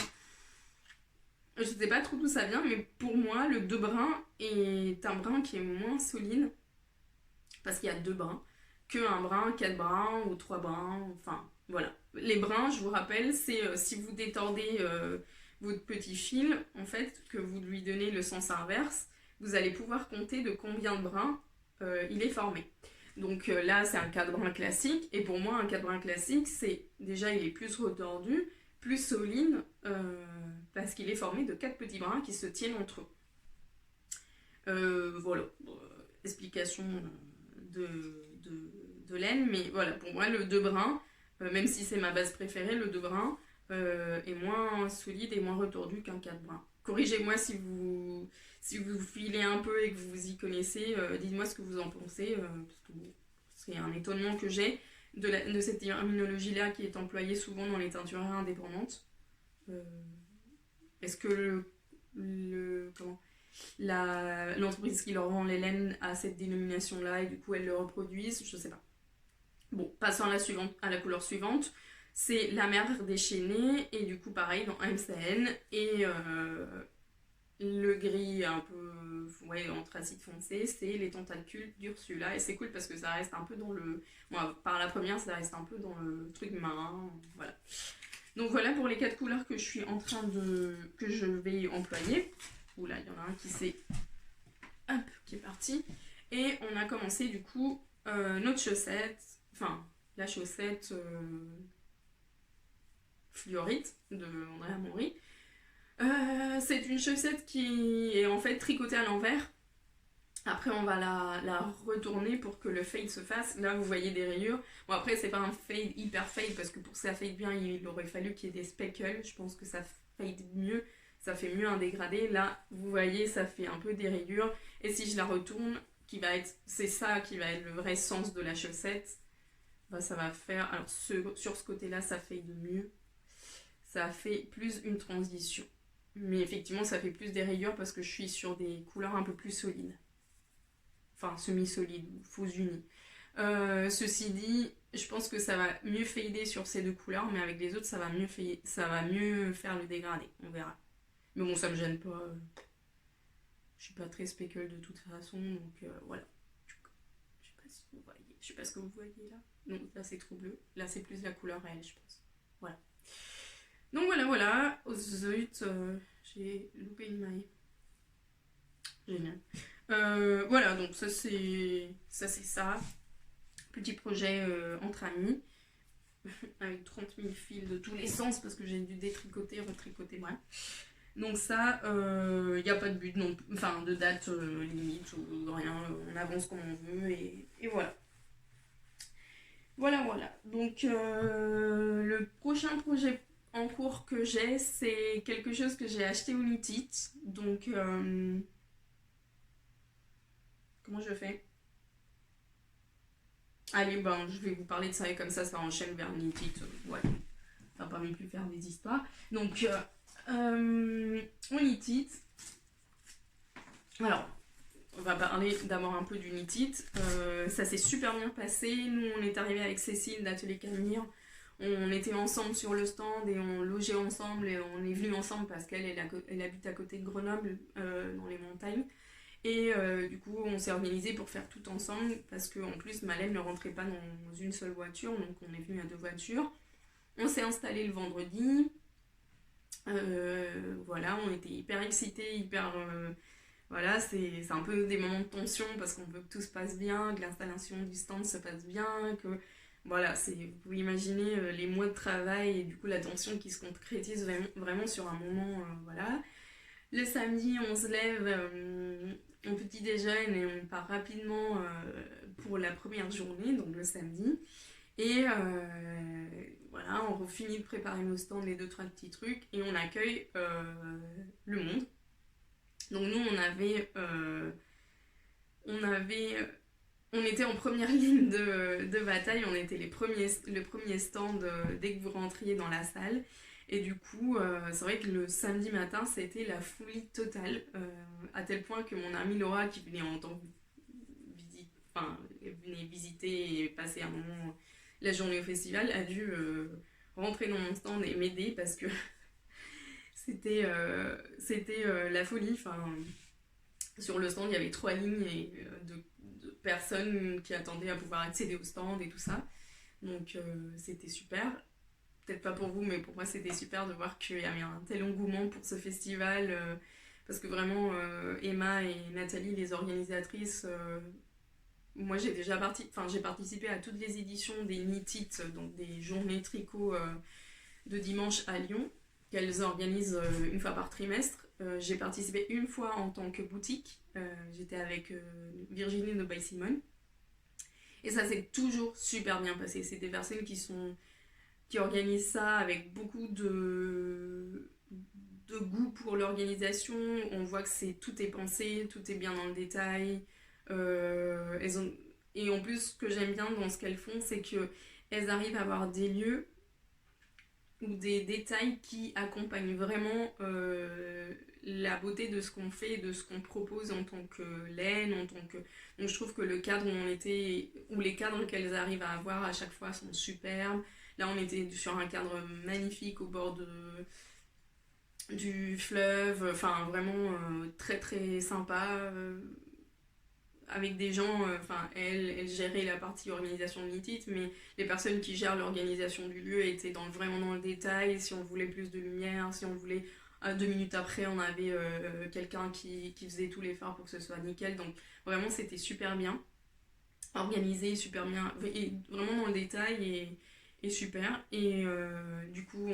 Je sais pas trop d'où ça vient, mais pour moi, le 2 brins est un brin qui est moins solide, parce qu'il y a 2 brins, qu'un brin, 4 brins ou 3 brins, enfin, voilà. Les brins, je vous rappelle, c'est si vous détordez votre petit fil, en fait, que vous lui donnez le sens inverse, vous allez pouvoir compter de combien de brins il est formé. Donc là, c'est un 4 brins classique, et pour moi, un 4 brins classique, c'est déjà, il est plus retordu, plus solide, parce qu'il est formé de 4 petits brins qui se tiennent entre eux. Voilà, explication de, de laine, mais voilà, pour moi, le 2 brins, même si c'est ma base préférée, le 2 brins est moins solide et moins retordu qu'un 4 brins. Corrigez-moi si vous filez un peu et que vous y connaissez, dites-moi ce que vous en pensez, parce que bon, c'est un étonnement que j'ai de cette terminologie-là qui est employée souvent dans les teinturières indépendantes. Est-ce que l'entreprise qui leur vend les laines a cette dénomination-là et du coup elles le reproduisent? Je sais pas. Bon, passons à la couleur suivante. C'est la mer déchaînée, et du coup pareil dans MCN, et le gris un peu anthracite foncé, c'est les tentacules d'Ursula, et c'est cool parce que ça reste un peu dans le... Moi, par la première, ça reste un peu dans le truc marin, voilà. Donc voilà pour les 4 couleurs que je suis en train de... que je vais employer. Oula, il y en a un qui est parti. Et on a commencé du coup notre chaussette, enfin la chaussette fluorite de Andrea Mori. C'est une chaussette qui est en fait tricotée à l'envers. Après on va la retourner pour que le fade se fasse. Là vous voyez des rayures. Bon après c'est pas un fade hyper fade parce que pour que ça fade bien il aurait fallu qu'il y ait des speckles. Je pense que ça fade mieux, ça fait mieux un dégradé. Là vous voyez ça fait un peu des rayures. Et si je la retourne, c'est ça qui va être le vrai sens de la chaussette. Bah, ça va faire, alors sur ce côté là ça fade mieux. Ça fait plus une transition. Mais effectivement, ça fait plus des rayures parce que je suis sur des couleurs un peu plus solides. Enfin, semi-solides ou fausses unies. Ceci dit, je pense que ça va mieux fader sur ces 2 couleurs, mais avec les autres, ça va mieux faire le dégradé. On verra. Mais bon, ça me gêne pas. Je suis pas très speckle de toute façon, donc voilà. Je sais pas si vous voyez. Je sais pas ce que vous voyez là. Non, là c'est trop bleu. Là c'est plus la couleur réelle, je pense. Voilà. Donc voilà. Oh zut, j'ai loupé une maille. Génial. Voilà, donc ça c'est ça. Petit projet entre amis. Avec 30 000 fils de tous les sens parce que j'ai dû détricoter, retricoter, bref. Donc ça, il n'y a pas de but, enfin de date limite ou rien. On avance comme on veut et voilà. Voilà. Donc le prochain projet en cours que j'ai, c'est quelque chose que j'ai acheté au Knit It. Donc, comment je fais? Allez, je vais vous parler de ça et comme ça enchaîne vers Knit It. Ouais, ça va pas non plus faire des histoires. Donc, au Knit It. Alors, on va parler d'abord un peu du Knit It. Ça s'est super bien passé. Nous, on est arrivé avec Cécile d'Atelier Camire. On était ensemble sur le stand et on logeait ensemble et on est venus ensemble parce qu'elle habite à côté de Grenoble, dans les montagnes. Et du coup, on s'est organisé pour faire tout ensemble parce qu'en plus, Malène ne rentrait pas dans une seule voiture, donc on est venu à 2 voitures. On s'est installé le vendredi. Voilà, on était hyper excités, voilà, c'est un peu des moments de tension parce qu'on veut que tout se passe bien, que l'installation du stand se passe bien, que voilà, vous pouvez imaginer les mois de travail et du coup la tension qui se concrétise vraiment sur un moment, voilà. Le samedi, on se lève au petit déjeuner et on part rapidement pour la première journée, donc le samedi. Et voilà, on finit de préparer nos stands, les 2-3 petits trucs, et on accueille le monde. Donc nous, on était en première ligne de bataille, on était le premier stand dès que vous rentriez dans la salle. Et du coup, c'est vrai que le samedi matin, c'était la folie totale, à tel point que mon amie Laura, qui venait en tant que venait visiter et passer un moment, la journée au festival, a dû rentrer dans mon stand et m'aider parce que c'était la folie. Sur le stand, il y avait 3 lignes de personnes qui attendaient à pouvoir accéder au stand et tout ça. Donc c'était super. Peut-être pas pour vous, mais pour moi c'était super de voir qu'il y avait un tel engouement pour ce festival. parce que vraiment Emma et Nathalie, les organisatrices, moi j'ai participé à toutes les éditions des Knit It, donc des journées tricot de dimanche à Lyon, qu'elles organisent une fois par trimestre. J'ai participé une fois en tant que boutique, j'étais avec Virginie de By Simone, et ça s'est toujours super bien passé. C'est des personnes qui organisent ça avec beaucoup de goût pour l'organisation. On voit que tout est pensé, tout est bien dans le détail. Et en plus, ce que j'aime bien dans ce qu'elles font, c'est qu'elles arrivent à avoir des lieux ou des détails qui accompagnent vraiment la beauté de ce qu'on fait, de ce qu'on propose en tant que laine, en tant que... Donc je trouve que le cadre où on était, ou les cadres qu'elles arrivent à avoir à chaque fois sont superbes. Là on était sur un cadre magnifique au bord du fleuve, enfin vraiment très très sympa. Avec des gens, enfin elle gérait la partie organisation de Knit, mais les personnes qui gèrent l'organisation du lieu étaient vraiment dans le détail. Si on voulait plus de lumière, si on voulait 2 minutes après on avait quelqu'un qui faisait tous les phares pour que ce soit nickel. Donc vraiment c'était super bien organisé, super bien, et vraiment dans le détail et super. Et du coup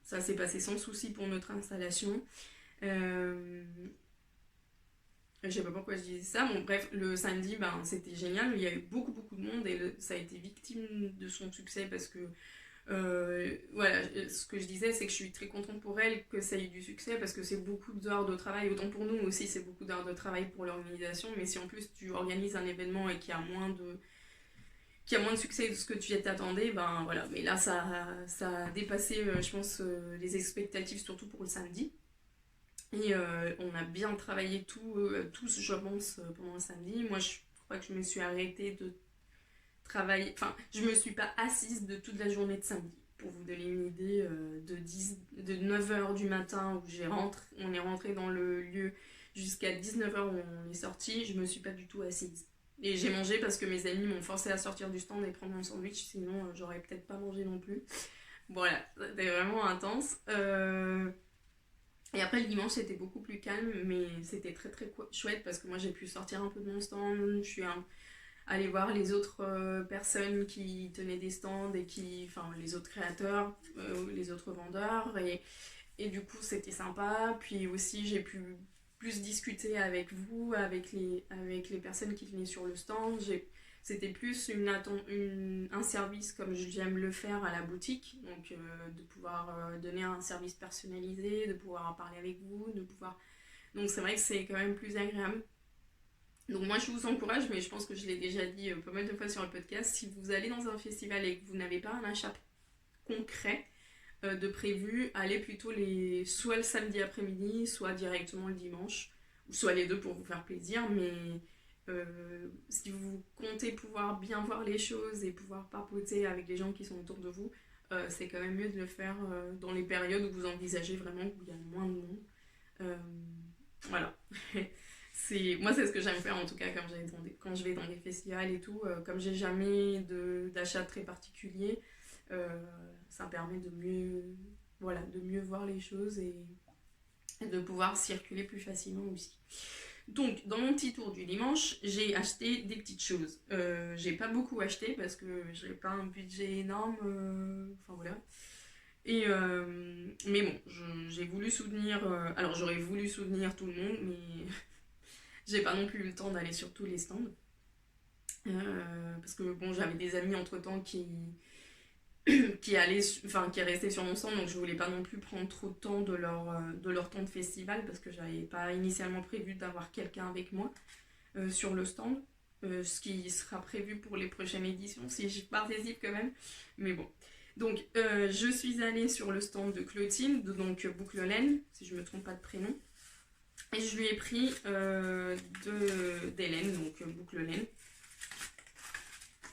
ça s'est passé sans souci pour notre installation. euh, je sais pas pourquoi je disais ça. Bon, bref, le samedi, ben, c'était génial. Il y a eu beaucoup, beaucoup de monde et ça a été victime de son succès parce que, voilà, ce que je disais, c'est que je suis très contente pour elle que ça ait eu du succès parce que c'est beaucoup d'heures de travail. Autant pour nous aussi, c'est beaucoup d'heures de travail pour l'organisation. Mais si en plus tu organises un événement et qu'il y a moins de succès de ce que tu t'attendais, ben voilà. Mais là, ça a dépassé, je pense, les expectatives, surtout pour le samedi. Et on a bien travaillé tous, je pense, pendant le samedi. Moi, je crois que je me suis arrêtée de travailler. Enfin, je me suis pas assise de toute la journée de samedi. Pour vous donner une idée, de 9h du matin où on est rentré dans le lieu jusqu'à 19h où on est sorti, je me suis pas du tout assise. Et j'ai mangé parce que mes amis m'ont forcé à sortir du stand et prendre mon sandwich, sinon j'aurais peut-être pas mangé non plus. Voilà, c'était vraiment intense. Et après le dimanche c'était beaucoup plus calme, mais c'était très très chouette parce que moi j'ai pu sortir un peu de mon stand, je suis allée voir les autres personnes qui tenaient des stands et enfin les autres créateurs, les autres vendeurs, et du coup c'était sympa. Puis aussi j'ai pu plus discuter avec vous, avec les personnes qui venaient sur le stand. C'était plus un service comme j'aime le faire à la boutique, donc de pouvoir donner un service personnalisé, de pouvoir parler avec vous, de pouvoir... Donc c'est vrai que c'est quand même plus agréable. Donc moi je vous encourage, mais je pense que je l'ai déjà dit pas mal de fois sur le podcast, si vous allez dans un festival et que vous n'avez pas un achat concret de prévu, allez plutôt soit le samedi après-midi, soit directement le dimanche, ou soit les deux pour vous faire plaisir, mais si vous comptez pouvoir bien voir les choses et pouvoir papoter avec les gens qui sont autour de vous, c'est quand même mieux de le faire dans les périodes où vous envisagez vraiment où il y a moins de monde. Euh, voilà. Moi, c'est ce que j'aime faire en tout cas quand je vais dans des festivals et tout. Comme j'ai jamais d'achat très particulier, ça permet de mieux voir les choses et de pouvoir circuler plus facilement aussi. Donc, dans mon petit tour du dimanche, j'ai acheté des petites choses. J'ai pas beaucoup acheté parce que j'ai pas un budget énorme. Enfin voilà. Mais bon, j'ai voulu soutenir. Alors, j'aurais voulu soutenir tout le monde, mais j'ai pas non plus eu le temps d'aller sur tous les stands. Parce que bon, j'avais des amis entre temps qui restaient sur mon stand, donc je voulais pas non plus prendre trop de temps de leur temps de festival parce que j'avais pas initialement prévu d'avoir quelqu'un avec moi sur le stand. Ce qui sera prévu pour les prochaines éditions si je participe quand même. Mais bon. Donc, je suis allée sur le stand de Clotilde, donc Boucle Laine, si je me trompe pas de prénom. Et je lui ai pris des laines, donc Boucle Laine.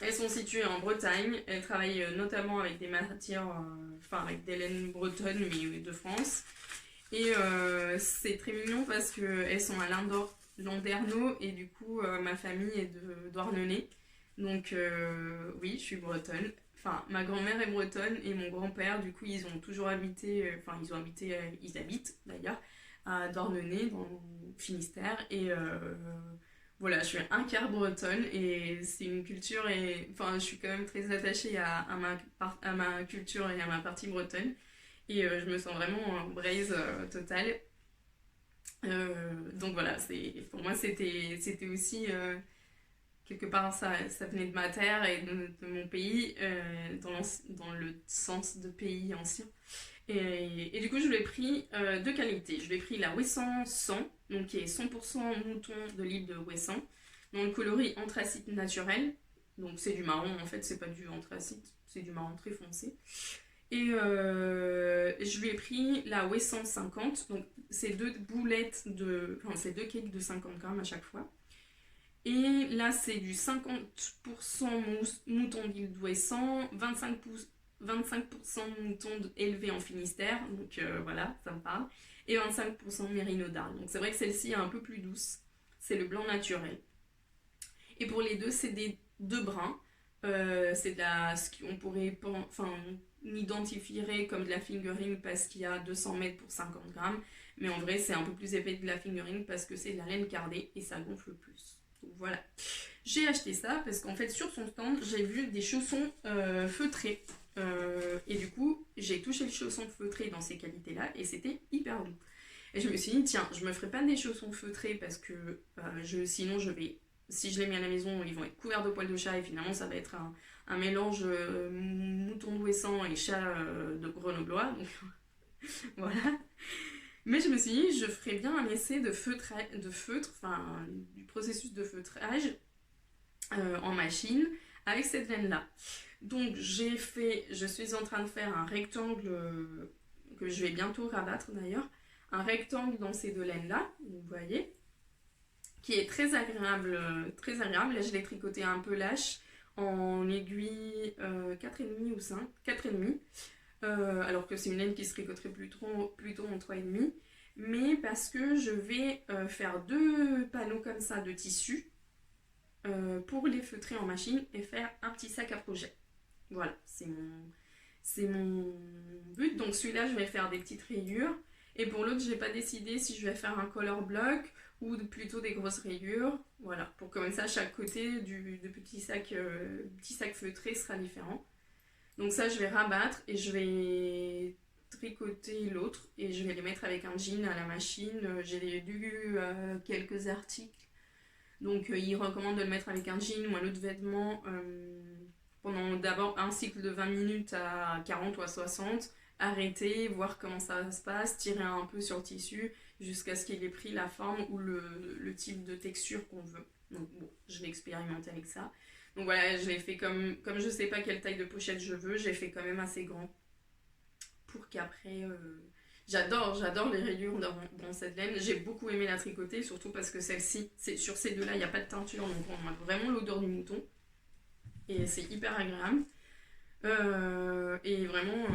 Elles sont situées en Bretagne. Elles travaillent notamment avec des matières, avec des laines bretonnes, mais de France. Et c'est très mignon parce qu'elles sont à Landerneau et du coup, ma famille est de Douarnenez. Donc, oui, je suis bretonne. Enfin, ma grand-mère est bretonne et mon grand-père, du coup, ils ont toujours habité, ils habitent d'ailleurs, à Dornenay, dans le Finistère. Et voilà, je suis un quart bretonne et c'est une culture, et enfin, je suis quand même très attachée à ma culture et à ma partie bretonne. Et je me sens vraiment en braise totale. Donc voilà, pour moi, c'était aussi quelque part, ça venait de ma terre et de mon pays, dans le sens de pays ancien. Et du coup, je l'ai pris de qualité. Je l'ai pris la Ouessant 100, donc qui est 100% mouton de l'île de Ouessant, dans le coloris anthracite naturel. Donc c'est du marron, en fait, c'est pas du anthracite, c'est du marron très foncé. Et je lui ai pris la Ouessant 50, donc c'est c'est deux cakes de 50 grammes à chaque fois. Et là, c'est du 50% mouton d'île d'Ouessant, 25% mouton élevé en Finistère, donc voilà, ça me parle, et 25% mérino d'Arles. Donc c'est vrai que celle-ci est un peu plus douce, c'est le blanc naturel. Et pour les deux, c'est des deux brins, c'est ce qu'on pourrait, enfin, on identifierait comme de la fingering parce qu'il y a 200 mètres pour 50 grammes, mais en vrai, c'est un peu plus épais que de la fingering parce que c'est de la laine cardée et ça gonfle plus. Donc voilà. J'ai acheté ça parce qu'en fait, sur son stand, j'ai vu des chaussons feutrés. Et du coup, j'ai touché le chausson feutré dans ces qualités-là et c'était hyper doux. Et je me suis dit, tiens, je me ferai pas des chaussons feutrés parce que sinon, si je les mets à la maison, ils vont être couverts de poils de chat et finalement, ça va être un mélange mouton d'Ouessant et chat de grenoblois. Donc voilà. Mais je me suis dit, je ferais bien un essai de feutre, enfin, du processus de feutrage en machine avec cette laine-là. Donc je suis en train de faire un rectangle que je vais bientôt rabattre d'ailleurs, un rectangle dans ces deux laines-là, vous voyez, qui est très agréable, très agréable. Là, je l'ai tricoté un peu lâche en aiguille 4,5 ou 5, 4,5. Alors que c'est une laine qui se tricoterait plutôt en 3,5. Mais parce que je vais faire deux panneaux comme ça de tissu pour les feutrer en machine et faire un petit sac à projet. Voilà, c'est mon but. Donc celui-là, je vais faire des petites rayures. Et pour l'autre, je n'ai pas décidé si je vais faire un color block ou plutôt des grosses rayures. Voilà, pour comme ça, chaque côté du petit sac feutré sera différent. Donc ça, je vais rabattre et je vais tricoter l'autre et je vais les mettre avec un jean à la machine. J'ai lu quelques articles. Donc ils recommandent de le mettre avec un jean ou un autre vêtement pendant d'abord un cycle de 20 minutes à 40 ou à 60. Arrêter, voir comment ça se passe, tirer un peu sur le tissu jusqu'à ce qu'il ait pris la forme ou le type de texture qu'on veut. Donc bon, je vais expérimenter avec ça. Donc voilà, je l'ai fait comme je sais pas quelle taille de pochette je veux, j'ai fait quand même assez grand pour qu'après... J'adore les rayures dans cette laine. J'ai beaucoup aimé la tricoter, surtout parce que celle-ci, sur ces deux-là, il n'y a pas de teinture, donc on a vraiment l'odeur du mouton. Et c'est hyper agréable. Et vraiment,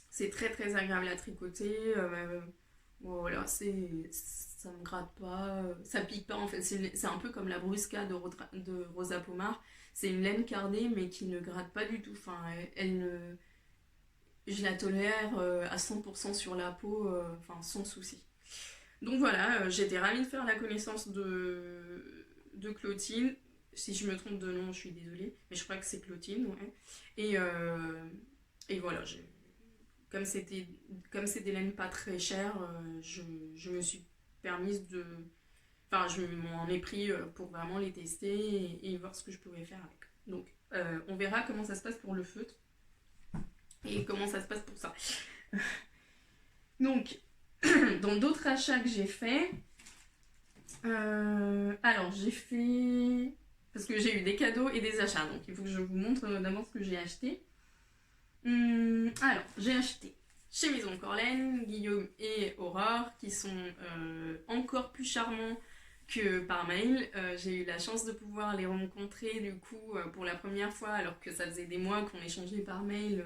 c'est très très agréable à tricoter. Voilà, ça me gratte pas, ça pique pas en fait. C'est un peu comme la Brusca de Rosa Pomar. C'est une laine cardée mais qui ne gratte pas du tout. Enfin, je la tolère à 100% sur la peau, enfin sans souci. Donc voilà, j'étais ravie de faire la connaissance de Clotilde. Si je me trompe de nom, je suis désolée, mais je crois que c'est Clotilde, ouais. Et voilà, comme c'est des laines pas très chères, je me suis permise de... Enfin, je m'en ai pris pour vraiment les tester et voir ce que je pouvais faire avec. Donc, on verra comment ça se passe pour le feutre et comment ça se passe pour ça. Donc, dans d'autres achats que j'ai fait... alors, j'ai fait... Parce que j'ai eu des cadeaux et des achats, donc il faut que je vous montre d'abord ce que j'ai acheté. Alors, j'ai acheté chez Maison Corlaine, Guillaume et Aurore, qui sont encore plus charmants que par mail. J'ai eu la chance de pouvoir les rencontrer du coup pour la première fois, alors que ça faisait des mois qu'on échangeait par mail.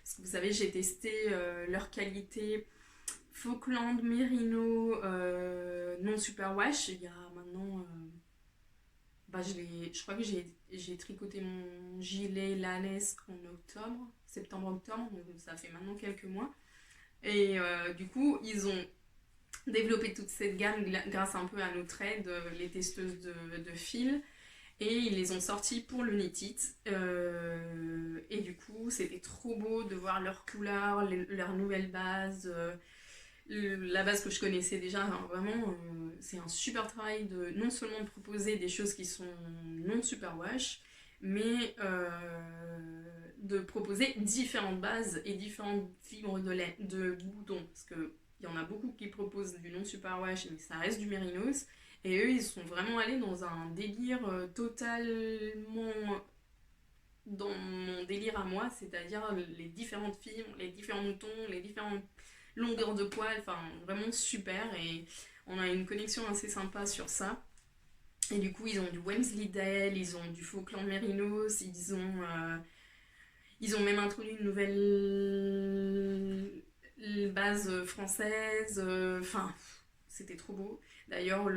Parce que vous savez, j'ai testé leur qualité Falkland Merino non superwash il y a maintenant... je crois que j'ai tricoté mon gilet Lanès en septembre-octobre, donc ça fait maintenant quelques mois. Et du coup, ils ont développé toute cette gamme grâce un peu à notre aide, les testeuses de fils. Et ils les ont sortis pour le Knit It. Et du coup, c'était trop beau de voir leurs couleurs, leurs nouvelles bases. La base que je connaissais déjà, hein, vraiment, c'est un super travail de non seulement de proposer des choses qui sont non superwash, mais de proposer différentes bases et différentes fibres de boutons. Parce qu'il y en a beaucoup qui proposent du non superwash, mais ça reste du mérinos. Et eux, ils sont vraiment allés dans un délire totalement dans mon délire à moi, c'est-à-dire les différentes fibres, les différents moutons, les différentes longueurs de poils, enfin vraiment super. Et on a une connexion assez sympa sur ça. Et du coup, ils ont du Wensleydale, ils ont du Falkland Mérinos, ils ont même introduit une nouvelle base française. Enfin, c'était trop beau. D'ailleurs,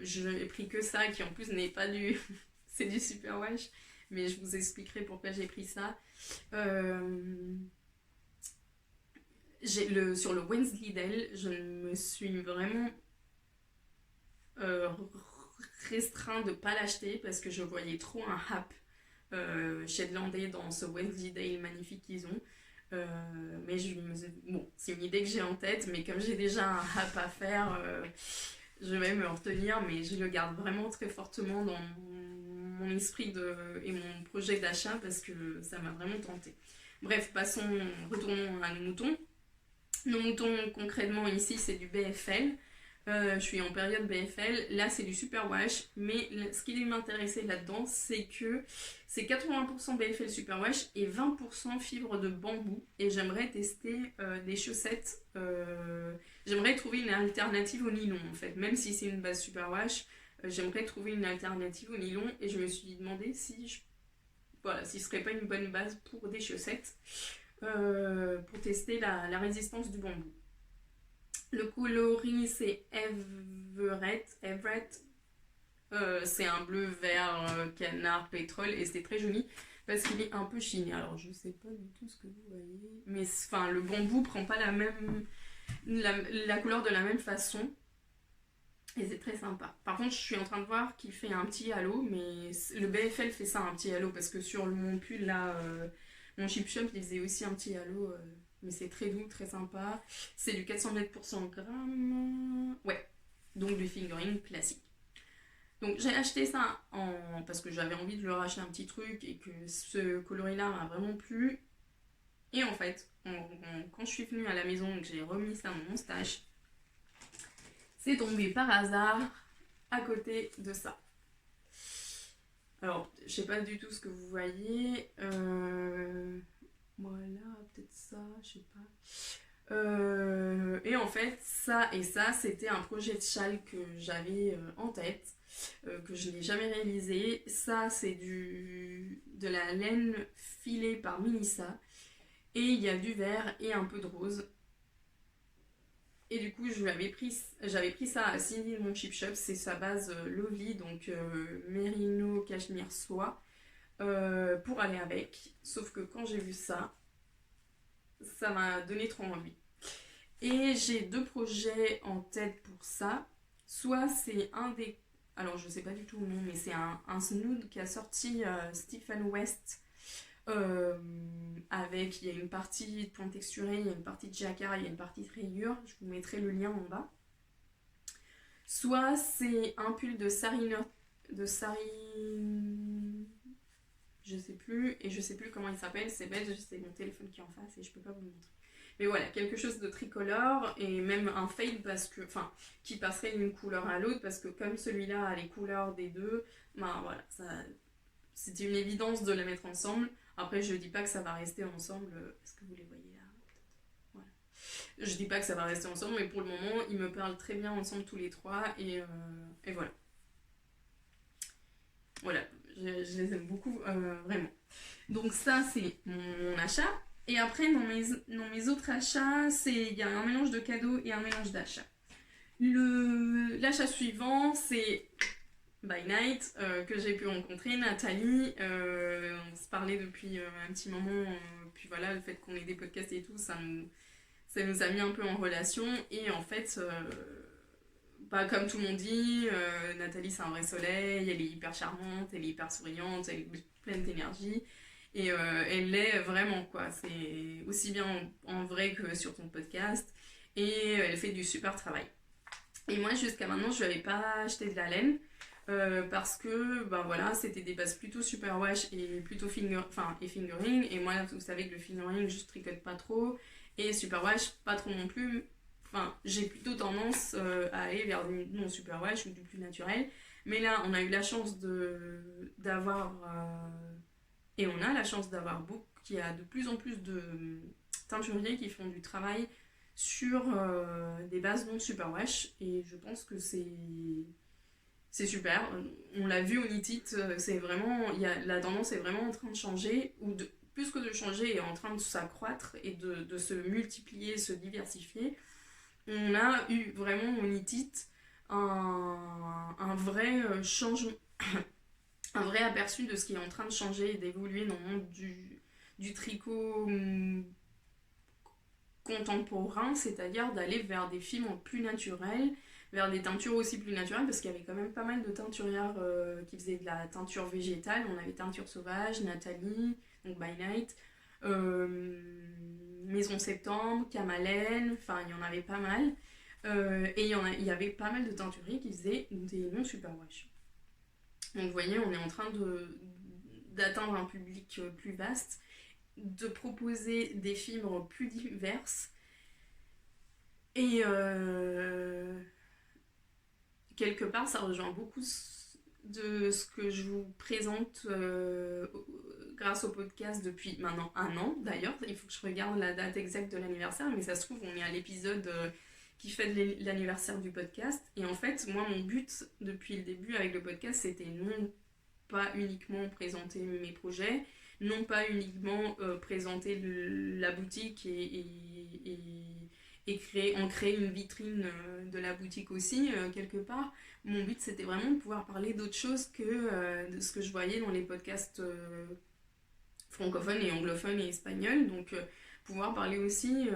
je n'ai pris que ça, qui en plus n'est pas du... c'est du superwash. Mais je vous expliquerai pourquoi j'ai pris ça. Sur le Wensleydale, je me suis vraiment restreint de ne pas l'acheter parce que je voyais trop un hap shetlandais dans ce Wensleydale magnifique qu'ils ont. Mais bon, c'est une idée que j'ai en tête, mais comme j'ai déjà un hap à faire, je vais me retenir, mais je le garde vraiment très fortement dans mon esprit et mon projet d'achat parce que ça m'a vraiment tenté. Bref, retournons à nos moutons. Nos moutons, concrètement, ici, c'est du BFL. Je suis en période BFL. Là, c'est du superwash. Mais ce qui m'intéressait là-dedans, c'est que c'est 80% BFL superwash et 20% fibre de bambou. Et j'aimerais tester des chaussettes. J'aimerais trouver une alternative au nylon, en fait. Même si c'est une base superwash, j'aimerais trouver une alternative au nylon. Et je me suis demandé si ce serait pas une bonne base pour des chaussettes. Pour tester la résistance du bambou. Le coloris c'est Everett. C'est un bleu vert canard pétrole et c'est très joli parce qu'il est un peu chiné. Alors je sais pas du tout ce que vous voyez, mais enfin le bambou prend pas la couleur de la même façon et c'est très sympa. Par contre je suis en train de voir qu'il fait un petit halo, mais le BFL fait ça un petit halo parce que sur mon pull là. Mon chip shop, il faisait aussi un petit halo, mais c'est très doux, très sympa. C'est du 400 mètres pour 100 grammes. Ouais, donc du fingering classique. Donc j'ai acheté ça parce que j'avais envie de leur acheter un petit truc et que ce coloris-là m'a vraiment plu. Et en fait, quand je suis venue à la maison et que j'ai remis ça dans mon stash, c'est tombé par hasard à côté de ça. Alors, je sais pas du tout ce que vous voyez. Voilà, peut-être ça, je sais pas. Et en fait, ça et ça, c'était un projet de châle que j'avais en tête, que je n'ai jamais réalisé. Ça, c'est de la laine filée par Melissa. Et il y a du vert et un peu de rose. Et du coup, j'avais pris ça à Cindy de mon chip shop. C'est sa base Lovely, donc mérino, cachemire, soie, pour aller avec. Sauf que quand j'ai vu ça, ça m'a donné trop envie. Et j'ai 2 projets en tête pour ça. Soit c'est alors je sais pas du tout le nom, mais c'est un snood qui a sorti Stephen West. Il y a une partie de point texturé, il y a une partie de jacquard, il y a une partie de rayure. Je vous mettrai le lien en bas. Soit c'est un pull de Sari, je sais plus, et je sais plus comment il s'appelle, c'est bête, c'est mon téléphone qui est en face et je peux pas vous le montrer. Mais voilà, quelque chose de tricolore et même un fade qui passerait d'une couleur à l'autre parce que comme celui-là a les couleurs des deux, ben voilà, c'était une évidence de les mettre ensemble. Après, je dis pas que ça va rester ensemble. Est-ce que vous les voyez là? Voilà. Je dis pas que ça va rester ensemble, mais pour le moment, ils me parlent très bien ensemble tous les 3 et voilà. Voilà, je les aime beaucoup, vraiment. Donc ça, c'est mon achat. Et après, dans mes autres achats, il y a un mélange de cadeaux et un mélange d'achats. L'achat suivant, c'est By Night, que j'ai pu rencontrer, Nathalie. On se parlait depuis un petit moment. Puis voilà, le fait qu'on ait des podcasts et tout, ça nous a mis un peu en relation. Et en fait, pas comme tout le monde dit, Nathalie c'est un vrai soleil, elle est hyper charmante, elle est hyper souriante, elle est pleine d'énergie. Et elle l'est vraiment, quoi. C'est aussi bien en vrai que sur ton podcast. Et elle fait du super travail. Et moi, jusqu'à maintenant, je lui avais pas acheté de la laine. Parce que ben voilà, c'était des bases plutôt super wash et plutôt fingering. Et moi, vous savez que le fingering, je tricote pas trop. Et super wash, pas trop non plus. Enfin, j'ai plutôt tendance à aller vers du non super wash ou du plus naturel. Mais là, on a eu la chance d'avoir. Et on a la chance d'avoir beaucoup, qu'il y a de plus en plus de teinturiers qui font du travail sur des bases non super wash. Et je pense que c'est super. On l'a vu au Knit It, c'est vraiment, la tendance est vraiment en train de changer, plus que de changer, est en train de s'accroître et de se multiplier, se diversifier. On a eu vraiment au Knit It un vrai changement, un vrai aperçu de ce qui est en train de changer et d'évoluer dans le monde du tricot contemporain, c'est-à-dire d'aller vers des fibres plus naturelles, vers des teintures aussi plus naturelles, parce qu'il y avait quand même pas mal de teinturières qui faisaient de la teinture végétale. On avait Teinture Sauvage, Nathalie, donc By Night, Maison Septembre, Camalen, enfin il y en avait pas mal. Et il y avait pas mal de teinturiers qui faisaient des non super wash. Donc vous voyez, on est en train d'atteindre un public plus vaste, de proposer des fibres plus diverses et quelque part ça rejoint beaucoup de ce que je vous présente grâce au podcast depuis maintenant 1 an. D'ailleurs, il faut que je regarde la date exacte de l'anniversaire, mais ça se trouve on est à l'épisode qui fait l'anniversaire du podcast. Et en fait, moi mon but depuis le début avec le podcast, c'était non pas uniquement présenter mes projets, non pas uniquement présenter la boutique et en créer une vitrine de la boutique aussi, quelque part. Mon but, c'était vraiment de pouvoir parler d'autre chose que de ce que je voyais dans les podcasts francophones et anglophones et espagnols. Donc, pouvoir parler aussi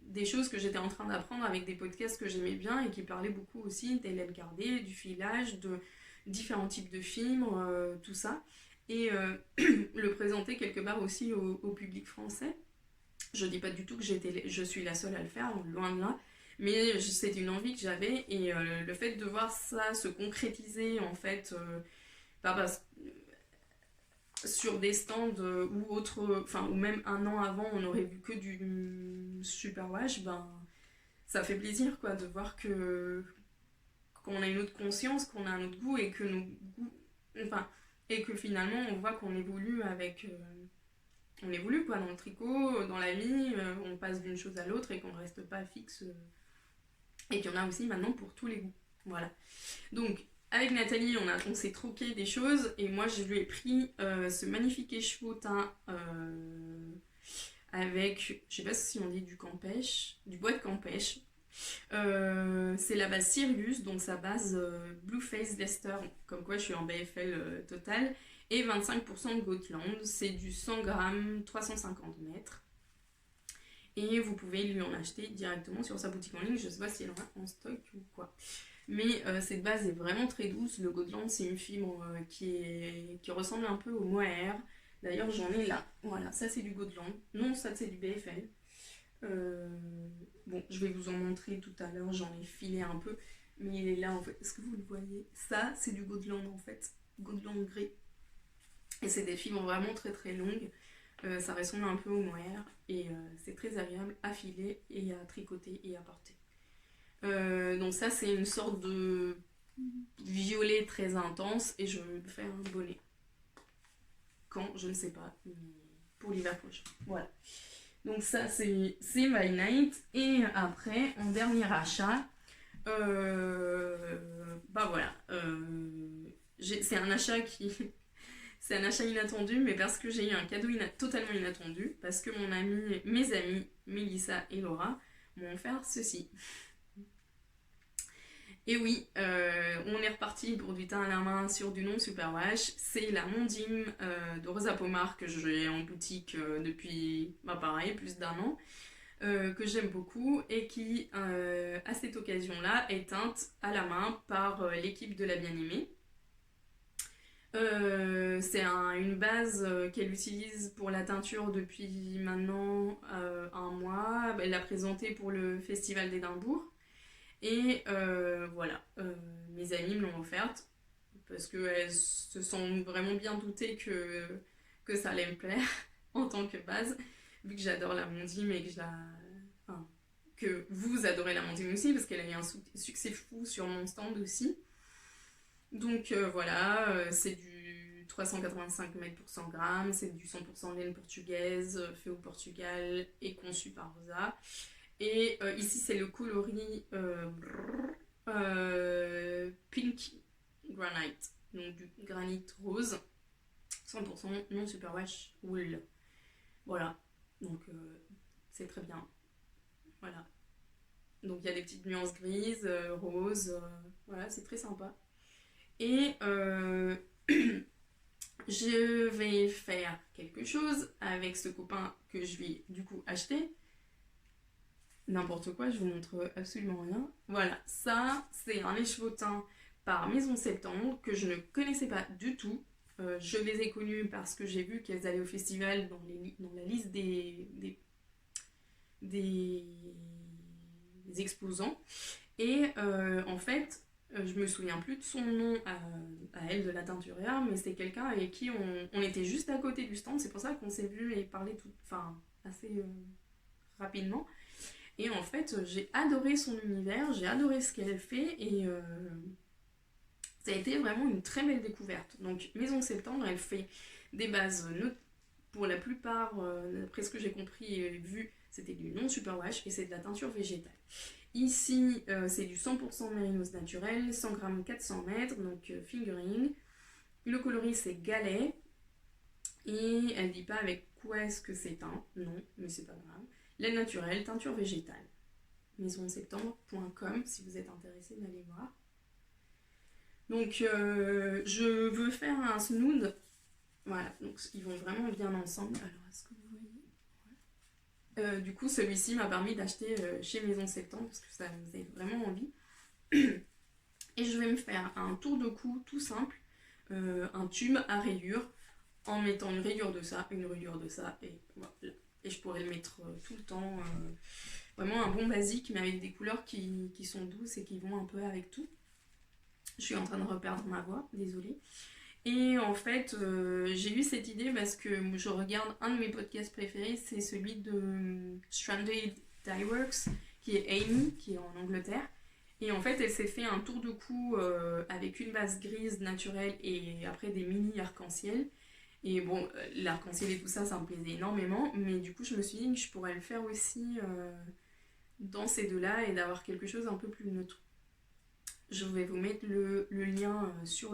des choses que j'étais en train d'apprendre avec des podcasts que j'aimais bien et qui parlaient beaucoup aussi des laines cardées, du filage, de différents types de fibres, tout ça. Et le présenter quelque part aussi au public français. Je dis pas du tout que je suis la seule à le faire, loin de là, mais c'est une envie que j'avais et le fait de voir ça se concrétiser en fait, sur des stands ou autres, enfin ou même 1 an avant, on aurait vu que du super wash, ben ça fait plaisir quoi de voir qu'on a une autre conscience, qu'on a un autre goût et que nos goûts, enfin et que finalement on voit qu'on évolue avec on évolue quoi dans le tricot, dans la vie, on passe d'une chose à l'autre et qu'on ne reste pas fixe. Et qu'il y en a aussi maintenant pour tous les goûts. Voilà. Donc, avec Nathalie, on s'est troqué des choses et moi je lui ai pris ce magnifique écheveautin avec, je sais pas si on dit du Campèche, du bois de Campèche. C'est la base Sirius, donc sa base Blueface Lester, comme quoi je suis en BFL total. Et 25% de Gotland, c'est du 100 grammes, 350 mètres. Et vous pouvez lui en acheter directement sur sa boutique en ligne, je sais pas si elle en a en stock ou quoi. Mais cette base est vraiment très douce, le Gotland c'est une fibre qui ressemble un peu au mohair. D'ailleurs j'en ai là, voilà, ça c'est du Gotland, non ça c'est du BFL. Bon, je vais vous en montrer tout à l'heure, j'en ai filé un peu, mais il est là en fait, est-ce que vous le voyez? Ça c'est du Gotland en fait, Gotland gris. Et c'est des fibres vraiment très très longues, ça ressemble un peu au mohair et c'est très agréable à filer et à tricoter et à porter. Donc ça c'est une sorte de violet très intense et je vais me faire un bonnet. Quand, je ne sais pas, mais pour l'hiver prochain. Voilà. Donc ça c'est By Night. Et après, en dernier achat, bah voilà, c'est un achat qui... C'est un achat inattendu, mais parce que j'ai eu un cadeau totalement inattendu, parce que mes amis, Mélissa et Laura, m'ont offert ceci. Et oui, on est reparti pour du teint à la main sur du non super wash. C'est la Mondim de Rosa Pomar que j'ai en boutique depuis, pareil, plus d'1 an. que j'aime beaucoup et qui, à cette occasion-là, est teinte à la main par l'équipe de la bien-aimée. C'est une base qu'elle utilise pour la teinture depuis maintenant un mois. Elle l'a présentée pour le Festival d'Édimbourg. Et voilà, mes amies me l'ont offerte parce qu'elles se sont vraiment bien doutées que ça allait me plaire en tant que base, vu que j'adore l'amandine et que enfin, que vous adorez l'amandine aussi, parce qu'elle a eu un succès fou sur mon stand aussi. Donc voilà, c'est du 385 mètres pour 100 grammes, c'est du 100% laine portugaise, fait au Portugal et conçu par Rosa. Et ici, c'est le coloris Pink Granite, donc du granit rose, 100% non superwash wool. Voilà, donc c'est très bien. Voilà. Donc il y a des petites nuances grises, roses, voilà, c'est très sympa. Et je vais faire quelque chose avec ce copain que je vais du coup acheter. N'importe quoi, je vous montre absolument rien. Voilà, ça c'est un écheveautin par Maison Septembre que je ne connaissais pas du tout. Je les ai connues parce que j'ai vu qu'elles allaient au festival dans la liste des exposants. Et en fait, je me souviens plus de son nom à elle, de la teinturière, mais c'est quelqu'un avec qui on était juste à côté du stand. C'est pour ça qu'on s'est vu et parlé assez rapidement. Et en fait, j'ai adoré son univers, j'ai adoré ce qu'elle fait et ça a été vraiment une très belle découverte. Donc Maison Septembre, elle fait des bases, pour la plupart, d'après ce que j'ai compris et vu, c'était du non-superwash et c'est de la teinture végétale. Ici, c'est du 100% mérinos naturel, 100 grammes 400 mètres, donc fingering. Le coloris, c'est galet. Et elle dit pas avec quoi est-ce que c'est teint, non, mais c'est pas grave. Laine naturelle, teinture végétale. maisonseptembre.com si vous êtes intéressé d'aller voir. Donc je veux faire un snood. Voilà, donc ils vont vraiment bien ensemble. Alors est-ce que vous voyez? Du coup celui-ci m'a permis d'acheter chez Maison Septembre parce que ça me faisait vraiment envie. Et je vais me faire un tour de cou tout simple, un tube à rayures, en mettant une rayure de ça, une rayure de ça, et voilà. Et je pourrais le mettre tout le temps. Vraiment un bon basique, mais avec des couleurs qui sont douces et qui vont un peu avec tout. Je suis en train de reperdre ma voix, désolée. Et en fait, j'ai eu cette idée parce que je regarde un de mes podcasts préférés, c'est celui de Stranded Dyeworks, qui est Amy, qui est en Angleterre. Et en fait, elle s'est fait un tour de cou avec une base grise naturelle et après des mini arc-en-ciel. Et bon, l'arc-en-ciel et tout ça, ça me plaisait énormément. Mais du coup, je me suis dit que je pourrais le faire aussi dans ces deux-là et d'avoir quelque chose un peu plus neutre. Je vais vous mettre le lien sous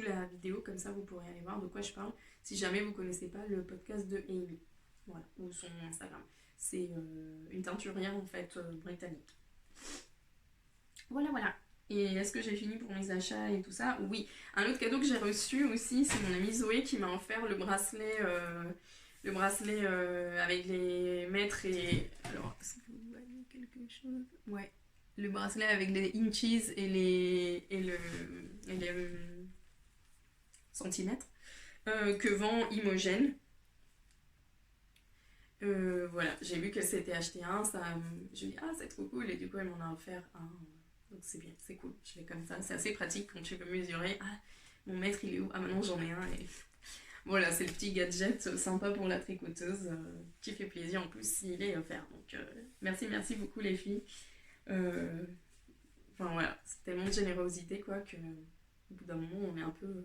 la vidéo, comme ça vous pourrez aller voir de quoi je parle si jamais vous ne connaissez pas le podcast de Amy. Voilà, ou son Instagram. C'est une teinturière en fait britannique. Voilà. Et est-ce que j'ai fini pour mes achats et tout ça? Oui. Un autre cadeau que j'ai reçu aussi, c'est mon amie Zoé qui m'a offert le bracelet avec les mètres et... Alors, est-ce que vous voyez quelque chose? Ouais. Le bracelet avec les inches et les centimètres que vend Imogen. Voilà, j'ai vu qu'elle s'était acheté un, je me dis c'est trop cool et du coup elle m'en a offert un. Donc c'est bien, c'est cool, je fais comme ça, c'est assez pratique quand tu peux mesurer. Mon mètre il est où? Maintenant j'en ai un et voilà, c'est le petit gadget sympa pour la tricoteuse qui fait plaisir en plus s'il est offert. Donc merci beaucoup les filles. Enfin voilà, c'est tellement de générosité quoi que au bout d'un moment on est un peu...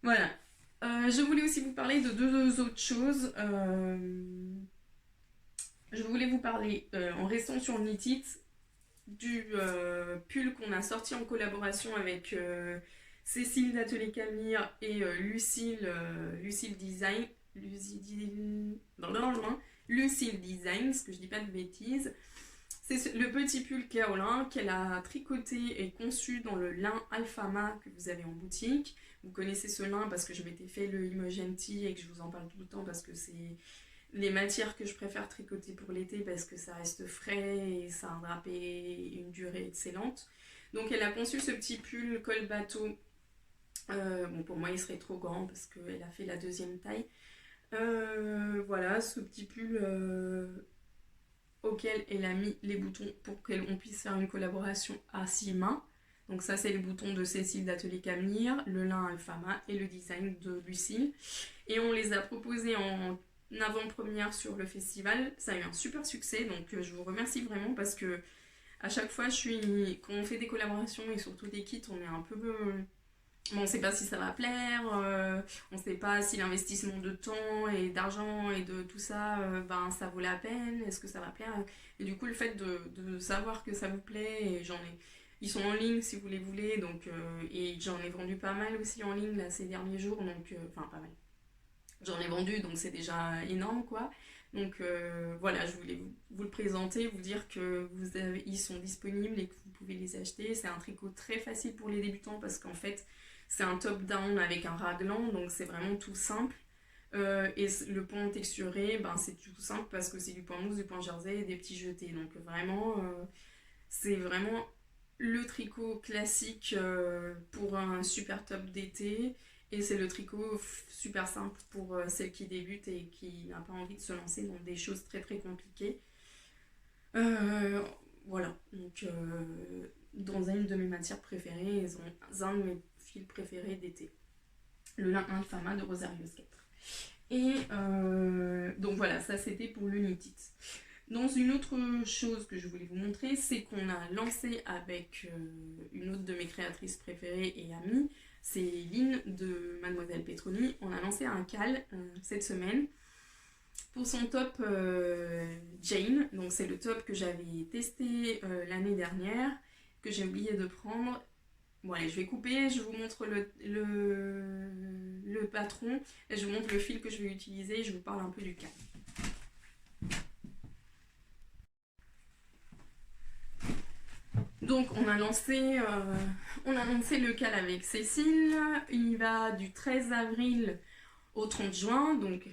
Voilà. Je voulais aussi vous parler de deux autres choses. Je voulais vous parler, en restant sur Knit It, du pull qu'on a sorti en collaboration avec Cécile d'Atelier Camire et Lucille Design. Lucille Design, parce que je dis pas de bêtises. C'est le petit pull Kaolin qu'elle a tricoté et conçu dans le lin Alfama que vous avez en boutique. Vous connaissez ce lin parce que je m'étais fait le Imogen Tea et que je vous en parle tout le temps parce que c'est les matières que je préfère tricoter pour l'été parce que ça reste frais et ça a un drapé et une durée excellente. Donc elle a conçu ce petit pull col bateau. Bon, pour moi il serait trop grand parce qu'elle a fait la deuxième taille. Voilà, ce petit pull auquel elle a mis les boutons pour qu'on puisse faire une collaboration à 6 mains. Donc ça c'est les boutons de Cécile d'Atelier Camire, le lin Alfama et le design de Lucille. Et on les a proposés en avant-première sur le festival. Ça a eu un super succès, donc je vous remercie vraiment parce que à chaque fois quand on fait des collaborations et surtout des kits, on est un peu... Bon, on ne sait pas si ça va plaire, on ne sait pas si l'investissement de temps et d'argent et de tout ça, ben, ça vaut la peine, est-ce que ça va plaire. Et du coup, le fait de savoir que ça vous plaît, et ils sont en ligne si vous les voulez, donc, et j'en ai vendu pas mal aussi en ligne là, ces derniers jours, donc, enfin pas mal. J'en ai vendu, donc c'est déjà énorme quoi. Donc voilà, je voulais vous le présenter, vous dire que ils sont disponibles et que vous pouvez les acheter. C'est un tricot très facile pour les débutants parce qu'en fait, c'est un top-down avec un raglan, donc c'est vraiment tout simple. Et le point texturé, ben, c'est tout simple parce que c'est du point mousse, du point jersey et des petits jetés. Donc vraiment, c'est vraiment le tricot classique pour un super top d'été. Et c'est le tricot super simple pour celle qui débute et qui n'a pas envie de se lancer dans des choses très très compliquées. Voilà, donc dans une de mes matières préférées, ils ont un de mes fils préférés d'été, le lin Infama de Rosario 4. Et donc voilà, ça c'était pour le knit it. Dans une autre chose que je voulais vous montrer, c'est qu'on a lancé avec une autre de mes créatrices préférées et amies, c'est Lynn de Mademoiselle Petroni. On a lancé un cal cette semaine pour son top Jane. Donc c'est le top que j'avais testé l'année dernière, que j'ai oublié de prendre. Bon allez, je vais couper, je vous montre le patron, et je vous montre le fil que je vais utiliser, et je vous parle un peu du cal. Donc on a lancé le cal avec Cécile. Il va du 13 avril au 30 juin, donc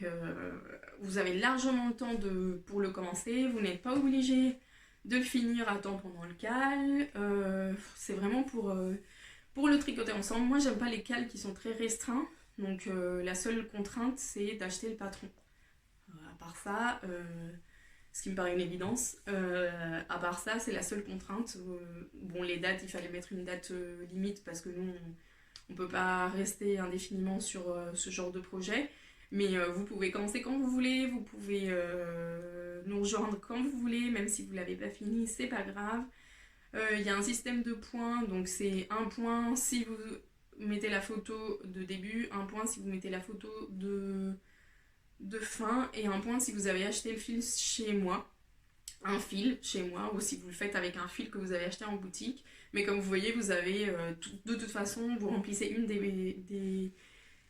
vous avez largement le temps pour le commencer. Vous n'êtes pas obligé de le finir à temps pendant le cal. C'est vraiment pour le tricoter ensemble. Moi j'aime pas les cals qui sont très restreints, donc la seule contrainte c'est d'acheter le patron. À part ça... ce qui me paraît une évidence. À part ça, c'est la seule contrainte. Bon, les dates, il fallait mettre une date limite parce que nous, on ne peut pas rester indéfiniment sur ce genre de projet. Mais vous pouvez commencer quand vous voulez, vous pouvez nous rejoindre quand vous voulez, même si vous ne l'avez pas fini, c'est pas grave. Il y a un système de points, donc c'est un point si vous mettez la photo de début, un point si vous mettez la photo de fin et un point si vous avez acheté le fil chez moi, un fil chez moi, ou si vous le faites avec un fil que vous avez acheté en boutique. Mais comme vous voyez, vous avez de toute façon, vous remplissez une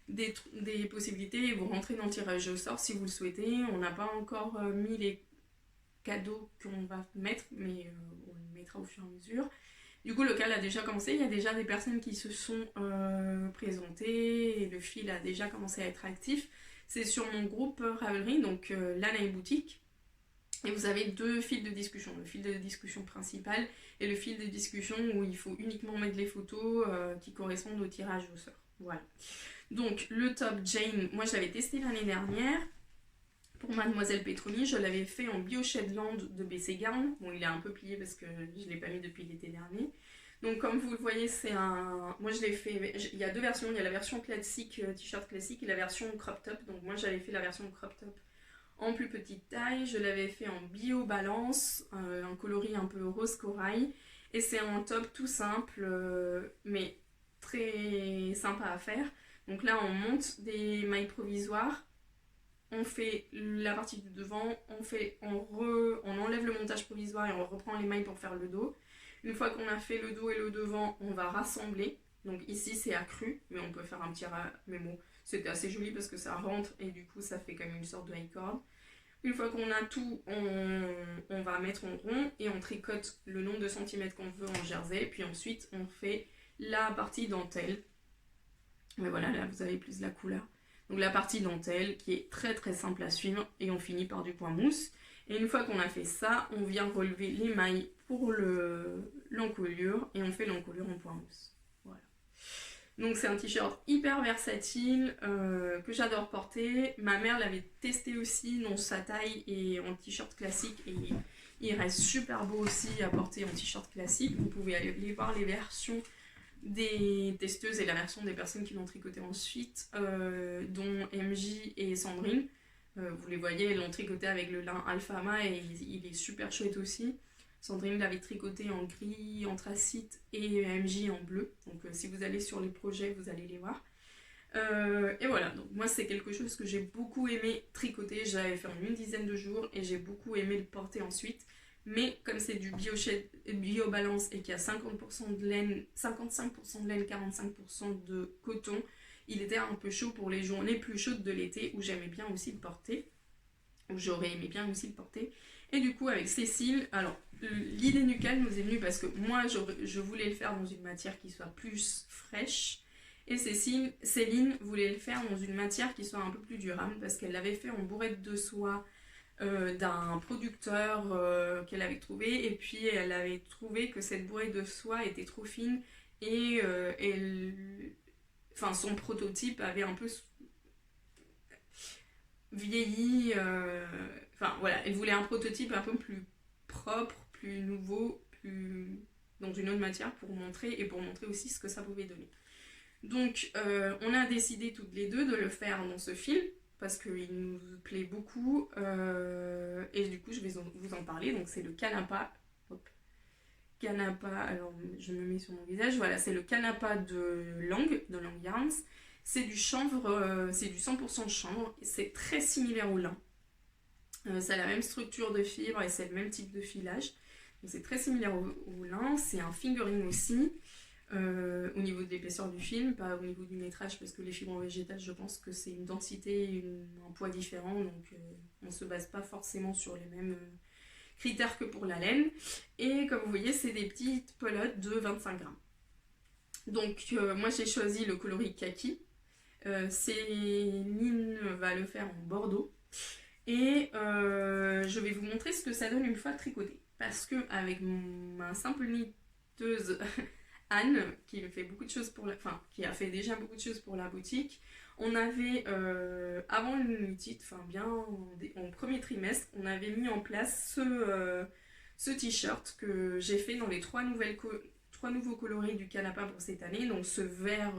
des possibilités et vous rentrez dans le tirage au sort si vous le souhaitez. On n'a pas encore mis les cadeaux qu'on va mettre, mais on le mettra au fur et à mesure. Du coup, le cal a déjà commencé, il y a déjà des personnes qui se sont présentées et le fil a déjà commencé à être actif. C'est sur mon groupe Ravelry, donc Lana Boutique. Et vous avez deux fils de discussion, le fil de discussion principal et le fil de discussion où il faut uniquement mettre les photos qui correspondent au tirage au sort. Voilà. Donc le top Jane, moi je l'avais testé l'année dernière. Pour Mademoiselle Petroni, je l'avais fait en Bio Shedland de BC Garn. Bon, il est un peu plié parce que je ne l'ai pas mis depuis l'été dernier. Donc comme vous le voyez, c'est un... Moi je l'ai fait... Il y a deux versions. Il y a la version classique, t-shirt classique, et la version crop top. Donc moi j'avais fait la version crop top en plus petite taille. Je l'avais fait en bio balance, un coloris un peu rose corail. Et c'est un top tout simple, mais très sympa à faire. Donc là on monte des mailles provisoires. On fait la partie du devant, on enlève le montage provisoire et on reprend les mailles pour faire le dos. Une fois qu'on a fait le dos et le devant, on va rassembler. Donc ici c'est accru, mais on peut faire un petit mais bon, c'était assez joli parce que ça rentre et du coup ça fait comme une sorte de high cord. Une fois qu'on a tout, on va mettre en rond et on tricote le nombre de centimètres qu'on veut en jersey. Puis ensuite on fait la partie dentelle. Mais voilà, là vous avez plus la couleur. Donc la partie dentelle qui est très très simple à suivre et on finit par du point mousse. Et une fois qu'on a fait ça, on vient relever les mailles pour l'encolure et on fait l'encolure en point mousse. Voilà. Donc c'est un t-shirt hyper versatile que j'adore porter. Ma mère l'avait testé aussi dans sa taille et en t-shirt classique et il reste super beau aussi à porter en t-shirt classique. Vous pouvez aller voir les versions des testeuses et la version des personnes qui l'ont tricoté ensuite, dont MJ et Sandrine. Vous les voyez, elles l'ont tricoté avec le lin Alfama et il est super chouette aussi. Sandrine l'avait tricoté en gris, anthracite et MJ en bleu. Donc si vous allez sur les projets, vous allez les voir. Et voilà, donc moi c'est quelque chose que j'ai beaucoup aimé tricoter. J'avais fait en une dizaine de jours et j'ai beaucoup aimé le porter ensuite. Mais comme c'est du bio-balance et qu'il y a 50% de laine, 55% de laine, 45% de coton, il était un peu chaud pour les journées plus chaudes de l'été où j'aimais bien aussi le porter. Où j'aurais aimé bien aussi le porter. Et du coup avec Cécile, alors l'idée nucale nous est venue parce que moi je voulais le faire dans une matière qui soit plus fraîche. Et Céline voulait le faire dans une matière qui soit un peu plus durable parce qu'elle l'avait fait en bourrette de soie d'un producteur qu'elle avait trouvé. Et puis elle avait trouvé que cette bourrette de soie était trop fine et son prototype avait un peu vieilli. Enfin voilà, elle voulait un prototype un peu plus propre, plus nouveau, plus dans une autre matière pour montrer aussi ce que ça pouvait donner. Donc on a décidé toutes les deux de le faire dans ce fil parce qu'il nous plaît beaucoup et du coup je vais vous en parler. Donc c'est le Canapa. Hop. Canapa, alors je me mets sur mon visage, voilà, c'est le Canapa de Lang Yarns. C'est du chanvre, c'est du 100% chanvre, c'est très similaire au lin. C'est la même structure de fibre et c'est le même type de filage. Donc c'est très similaire au lin, c'est un fingering aussi. Au niveau de l'épaisseur du fil, pas au niveau du métrage parce que les fibres végétales je pense que c'est une densité, un poids différent, donc on ne se base pas forcément sur les mêmes critères que pour la laine. Et comme vous voyez c'est des petites pelotes de 25 grammes. Donc moi j'ai choisi le coloris kaki, Céline va le faire en bordeaux et je vais vous montrer ce que ça donne une fois tricoté parce que avec ma simple knitteuse Anne, qui fait beaucoup de choses qui a fait déjà beaucoup de choses pour la boutique, on avait, avant le knitted, bien en premier trimestre, on avait mis en place ce t-shirt que j'ai fait dans les trois nouveaux coloris du Canapa pour cette année. Donc ce vert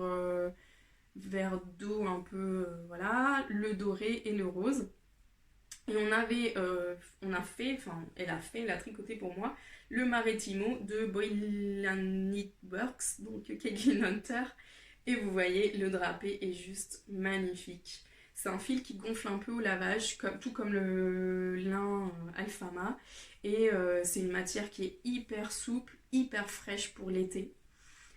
d'eau un peu, voilà, le doré et le rose. Et elle a tricoté pour moi le Maritimo de Boylan Knitworks, donc Kaylin Hunter. Et vous voyez, le drapé est juste magnifique. C'est un fil qui gonfle un peu au lavage, tout comme le lin Alfama. Et c'est une matière qui est hyper souple, hyper fraîche pour l'été.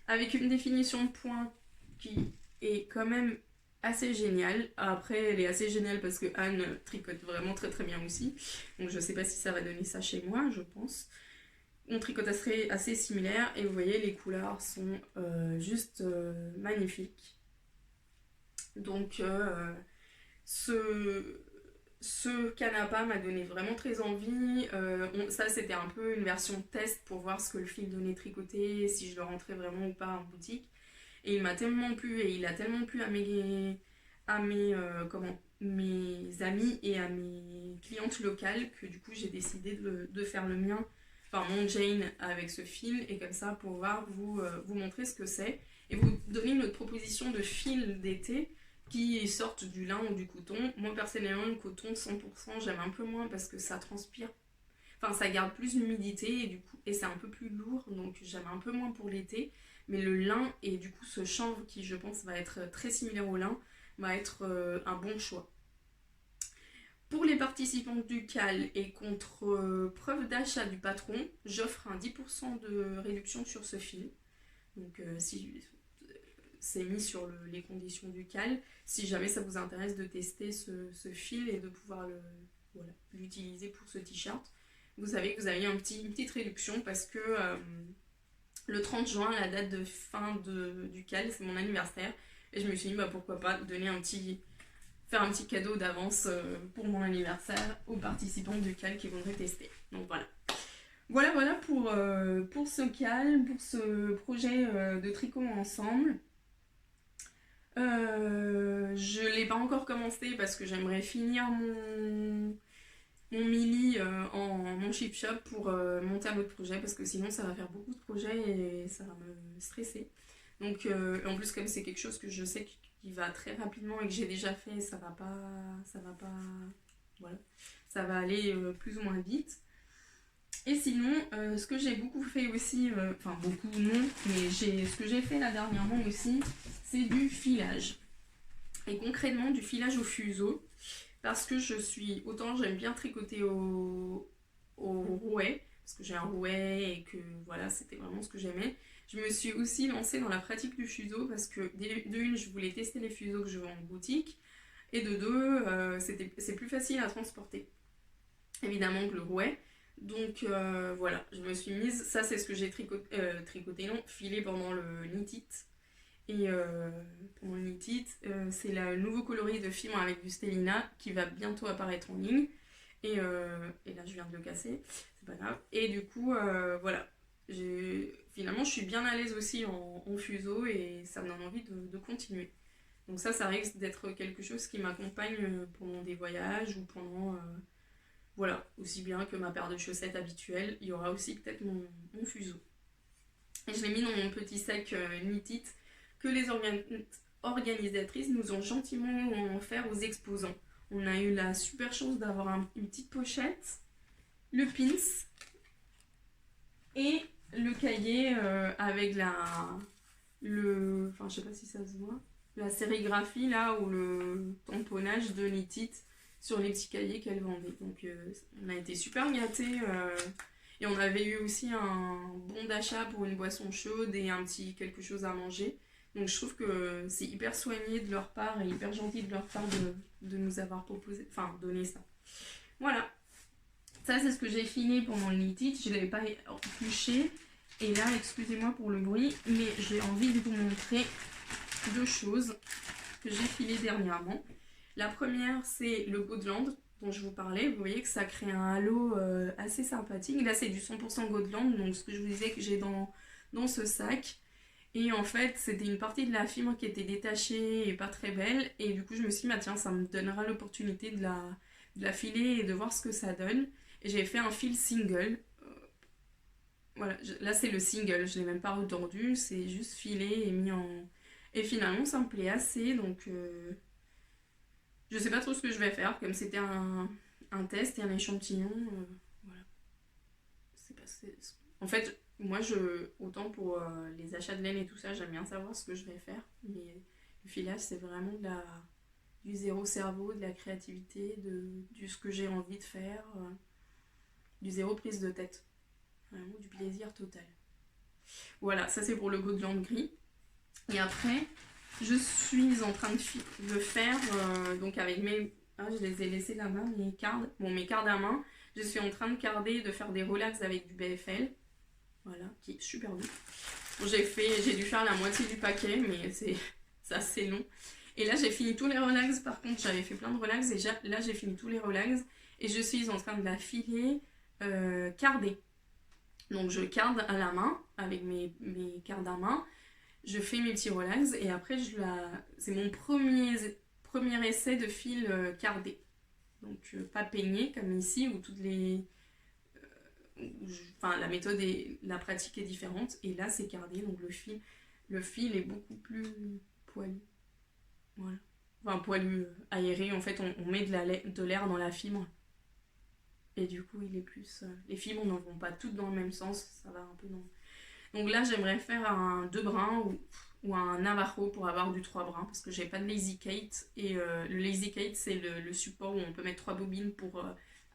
Avec une définition de point qui est quand même assez géniale. Après, elle est assez géniale parce que Anne tricote vraiment très très bien aussi. Donc je sais pas si ça va donner ça chez moi, je pense. On tricote assez similaire et vous voyez les couleurs sont juste magnifiques. Donc ce Canapa m'a donné vraiment très envie. Ça c'était un peu une version test pour voir ce que le fil donnait tricoté, si je le rentrais vraiment ou pas en boutique. Et il m'a tellement plu et il a tellement plu à mes amis et à mes clientes locales que du coup j'ai décidé de faire le mien, mon Jane avec ce fil et comme ça pour vous montrer ce que c'est et vous donner une autre proposition de fil d'été qui sortent du lin ou du coton. Moi personnellement le coton 100% j'aime un peu moins parce que ça transpire, ça garde plus d'humidité et c'est un peu plus lourd, donc j'aime un peu moins pour l'été. Mais le lin et du coup ce chanvre qui je pense va être très similaire au lin va être un bon choix. Pour les participants du CAL et contre preuve d'achat du patron, j'offre un 10% de réduction sur ce fil. Donc si c'est mis sur les conditions du CAL, si jamais ça vous intéresse de tester ce fil et de pouvoir l'utiliser pour ce t-shirt, vous savez que vous avez une petite réduction parce que le 30 juin, la date de fin du CAL, c'est mon anniversaire. Et je me suis dit, pourquoi pas donner un petit faire un petit cadeau d'avance pour mon anniversaire aux participants du CAL qui voudraient tester. Donc voilà. Voilà pour ce CAL, pour ce projet de tricot ensemble. Je ne l'ai pas encore commencé parce que j'aimerais finir mon mini en mon chip shop pour monter un autre projet parce que sinon ça va faire beaucoup de projets et ça va me stresser. Donc en plus comme c'est quelque chose que je sais qui va très rapidement et que j'ai déjà fait, ça va pas, voilà, ça va aller plus ou moins vite. Et sinon, ce que j'ai beaucoup fait aussi, enfin beaucoup non, mais ce que j'ai fait là dernièrement aussi, c'est du filage. Et concrètement du filage au fuseau. Parce que autant j'aime bien tricoter au rouet, parce que j'ai un rouet et que voilà, c'était vraiment ce que j'aimais. Je me suis aussi lancée dans la pratique du fuseau parce que de une, je voulais tester les fuseaux que je vends en boutique. Et de deux, c'est plus facile à transporter, évidemment, que le rouet. Donc voilà, je me suis mise, ça c'est ce que j'ai tricoté, non, filé pendant le knit it. Et pendant le knit it, c'est le nouveau coloris de fibre avec du Stellina qui va bientôt apparaître en ligne. Et là je viens de le casser, c'est pas grave. Et du coup, voilà, finalement je suis bien à l'aise aussi en fuseau et ça me donne envie de continuer. Donc ça risque d'être quelque chose qui m'accompagne pendant des voyages ou pendant... voilà, aussi bien que ma paire de chaussettes habituelle, il y aura aussi peut-être mon fuseau. Et je l'ai mis dans mon petit sac knit it que les organisatrices nous ont gentiment offert aux exposants. On a eu la super chance d'avoir une petite pochette, le pins et le cahier avec enfin je sais pas si ça se voit, la sérigraphie là ou le tamponnage de knit it sur les petits cahiers qu'elle vendait. Donc on a été super gâtés et on avait eu aussi un bon d'achat pour une boisson chaude et un petit quelque chose à manger. Donc je trouve que c'est hyper soigné de leur part et hyper gentil de leur part de nous avoir proposé, enfin donné ça. Voilà, ça c'est ce que j'ai fini pendant le knit it, je ne l'avais pas épluché. Et là, excusez-moi pour le bruit, mais j'ai envie de vous montrer deux choses que j'ai filées dernièrement. La première, c'est le Gotland dont je vous parlais. Vous voyez que ça crée un halo assez sympathique. Là, c'est du 100% Gotland, donc ce que je vous disais que j'ai dans ce sac. Et en fait, c'était une partie de la fibre qui était détachée et pas très belle. Et du coup, je me suis dit, bah, tiens, ça me donnera l'opportunité de la filer et de voir ce que ça donne. Et j'ai fait un fil single. Voilà, là, c'est le single. Je ne l'ai même pas retordu. C'est juste filé et mis en... Et finalement, ça me plaît assez. Donc, je sais pas trop ce que je vais faire. Comme c'était un test et un échantillon. Voilà. En fait... Moi, autant pour les achats de laine et tout ça, j'aime bien savoir ce que je vais faire. Mais le filage, c'est vraiment du zéro cerveau, de la créativité, du ce que j'ai envie de faire, du zéro prise de tête. Vraiment du plaisir total. Voilà, ça c'est pour le Gotland gris. Et après, je suis en train de faire, donc avec mes... Ah, je les ai laissés là-bas, mes cards. Bon, mes cards à main. Je suis en train de carder, de faire des relax avec du BFL. Voilà, qui est super doux. Bon, j'ai dû faire la moitié du paquet, mais c'est assez long. Et là, j'ai fini tous les relax. Par contre, j'avais fait plein de relax. Et là, j'ai fini tous les relax. Et je suis en train de la filer cardée. Donc, je carde à la main, avec mes cardes à main. Je fais mes petits relax. Et après, c'est mon premier essai de fil cardé. Donc, pas peigné, comme ici, où toutes les... Enfin, la méthode et la pratique est différente. Et là, c'est cardé, donc le fil est beaucoup plus poilu. Voilà. Enfin, poilu, aéré. En fait, on met de l'air dans la fibre. Et du coup, il est plus... les fibres n'en vont pas toutes dans le même sens. Ça va un peu dans... Donc là, j'aimerais faire un 2 brins ou un Navajo pour avoir du 3 brins. Parce que j'ai pas de Lazy Kate. Et le Lazy Kate, c'est le support où on peut mettre 3 bobines pour...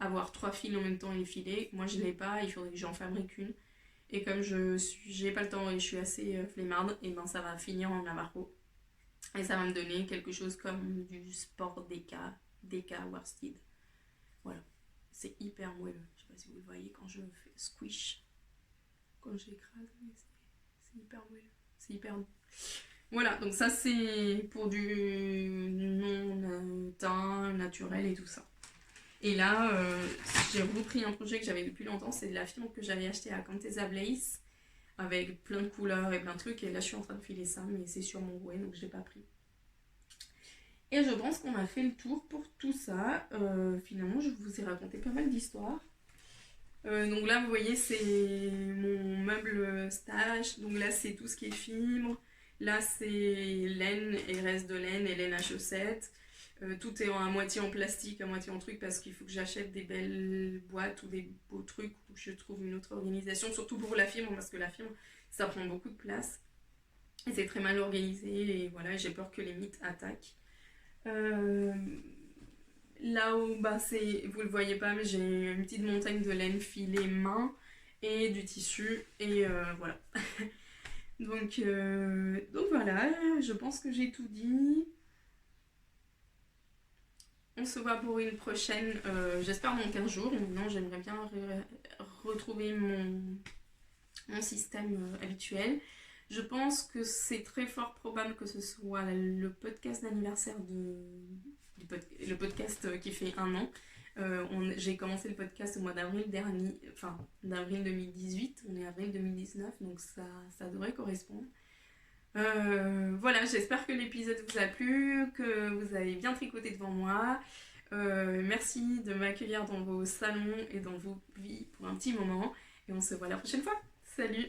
avoir 3 fils en même temps et les filer. Moi je l'ai pas, il faudrait que j'en fabrique une. Et comme j'ai pas le temps et je suis assez flemmarde, et ben ça va finir en Navajo. Et ça va me donner quelque chose comme du sport DK worsted. Voilà. C'est hyper moelleux. Je sais pas si vous le voyez quand je fais squish. Quand j'écrase, mais c'est hyper moelleux. C'est hyper doux. Voilà, donc ça c'est pour du non teint, naturel et tout ça. Et là, j'ai repris un projet que j'avais depuis longtemps, c'est de la fibre que j'avais acheté à Cantesa Blaze, avec plein de couleurs et plein de trucs, et là je suis en train de filer ça, mais c'est sur mon rouet, donc je l'ai pas pris. Et je pense qu'on a fait le tour pour tout ça. Finalement, je vous ai raconté pas mal d'histoires. Donc là, vous voyez, c'est mon meuble stage. Donc là, c'est tout ce qui est fibre. Là, c'est laine et reste de laine et laine à chaussettes. Tout est à moitié en plastique, à moitié en truc, parce qu'il faut que j'achète des belles boîtes ou des beaux trucs où je trouve une autre organisation, surtout pour la fibre, parce que la fibre, ça prend beaucoup de place. Et c'est très mal organisé, et voilà, j'ai peur que les mythes attaquent. Euh, Là-haut, bah, vous le voyez pas, mais j'ai une petite montagne de laine filée main et du tissu. Et voilà. Donc voilà, je pense que j'ai tout dit. On se voit pour une prochaine, j'espère dans 15 jours. Maintenant, j'aimerais bien retrouver mon système habituel. Je pense que c'est très fort probable que ce soit le podcast d'anniversaire le podcast qui fait 1 an. J'ai commencé le podcast au mois d'avril dernier, enfin d'avril 2018, on est avril 2019, donc ça devrait correspondre. Voilà, j'espère que l'épisode vous a plu, que vous avez bien tricoté devant moi. Merci de m'accueillir dans vos salons et dans vos vies pour un petit moment. Et on se voit la prochaine fois. Salut!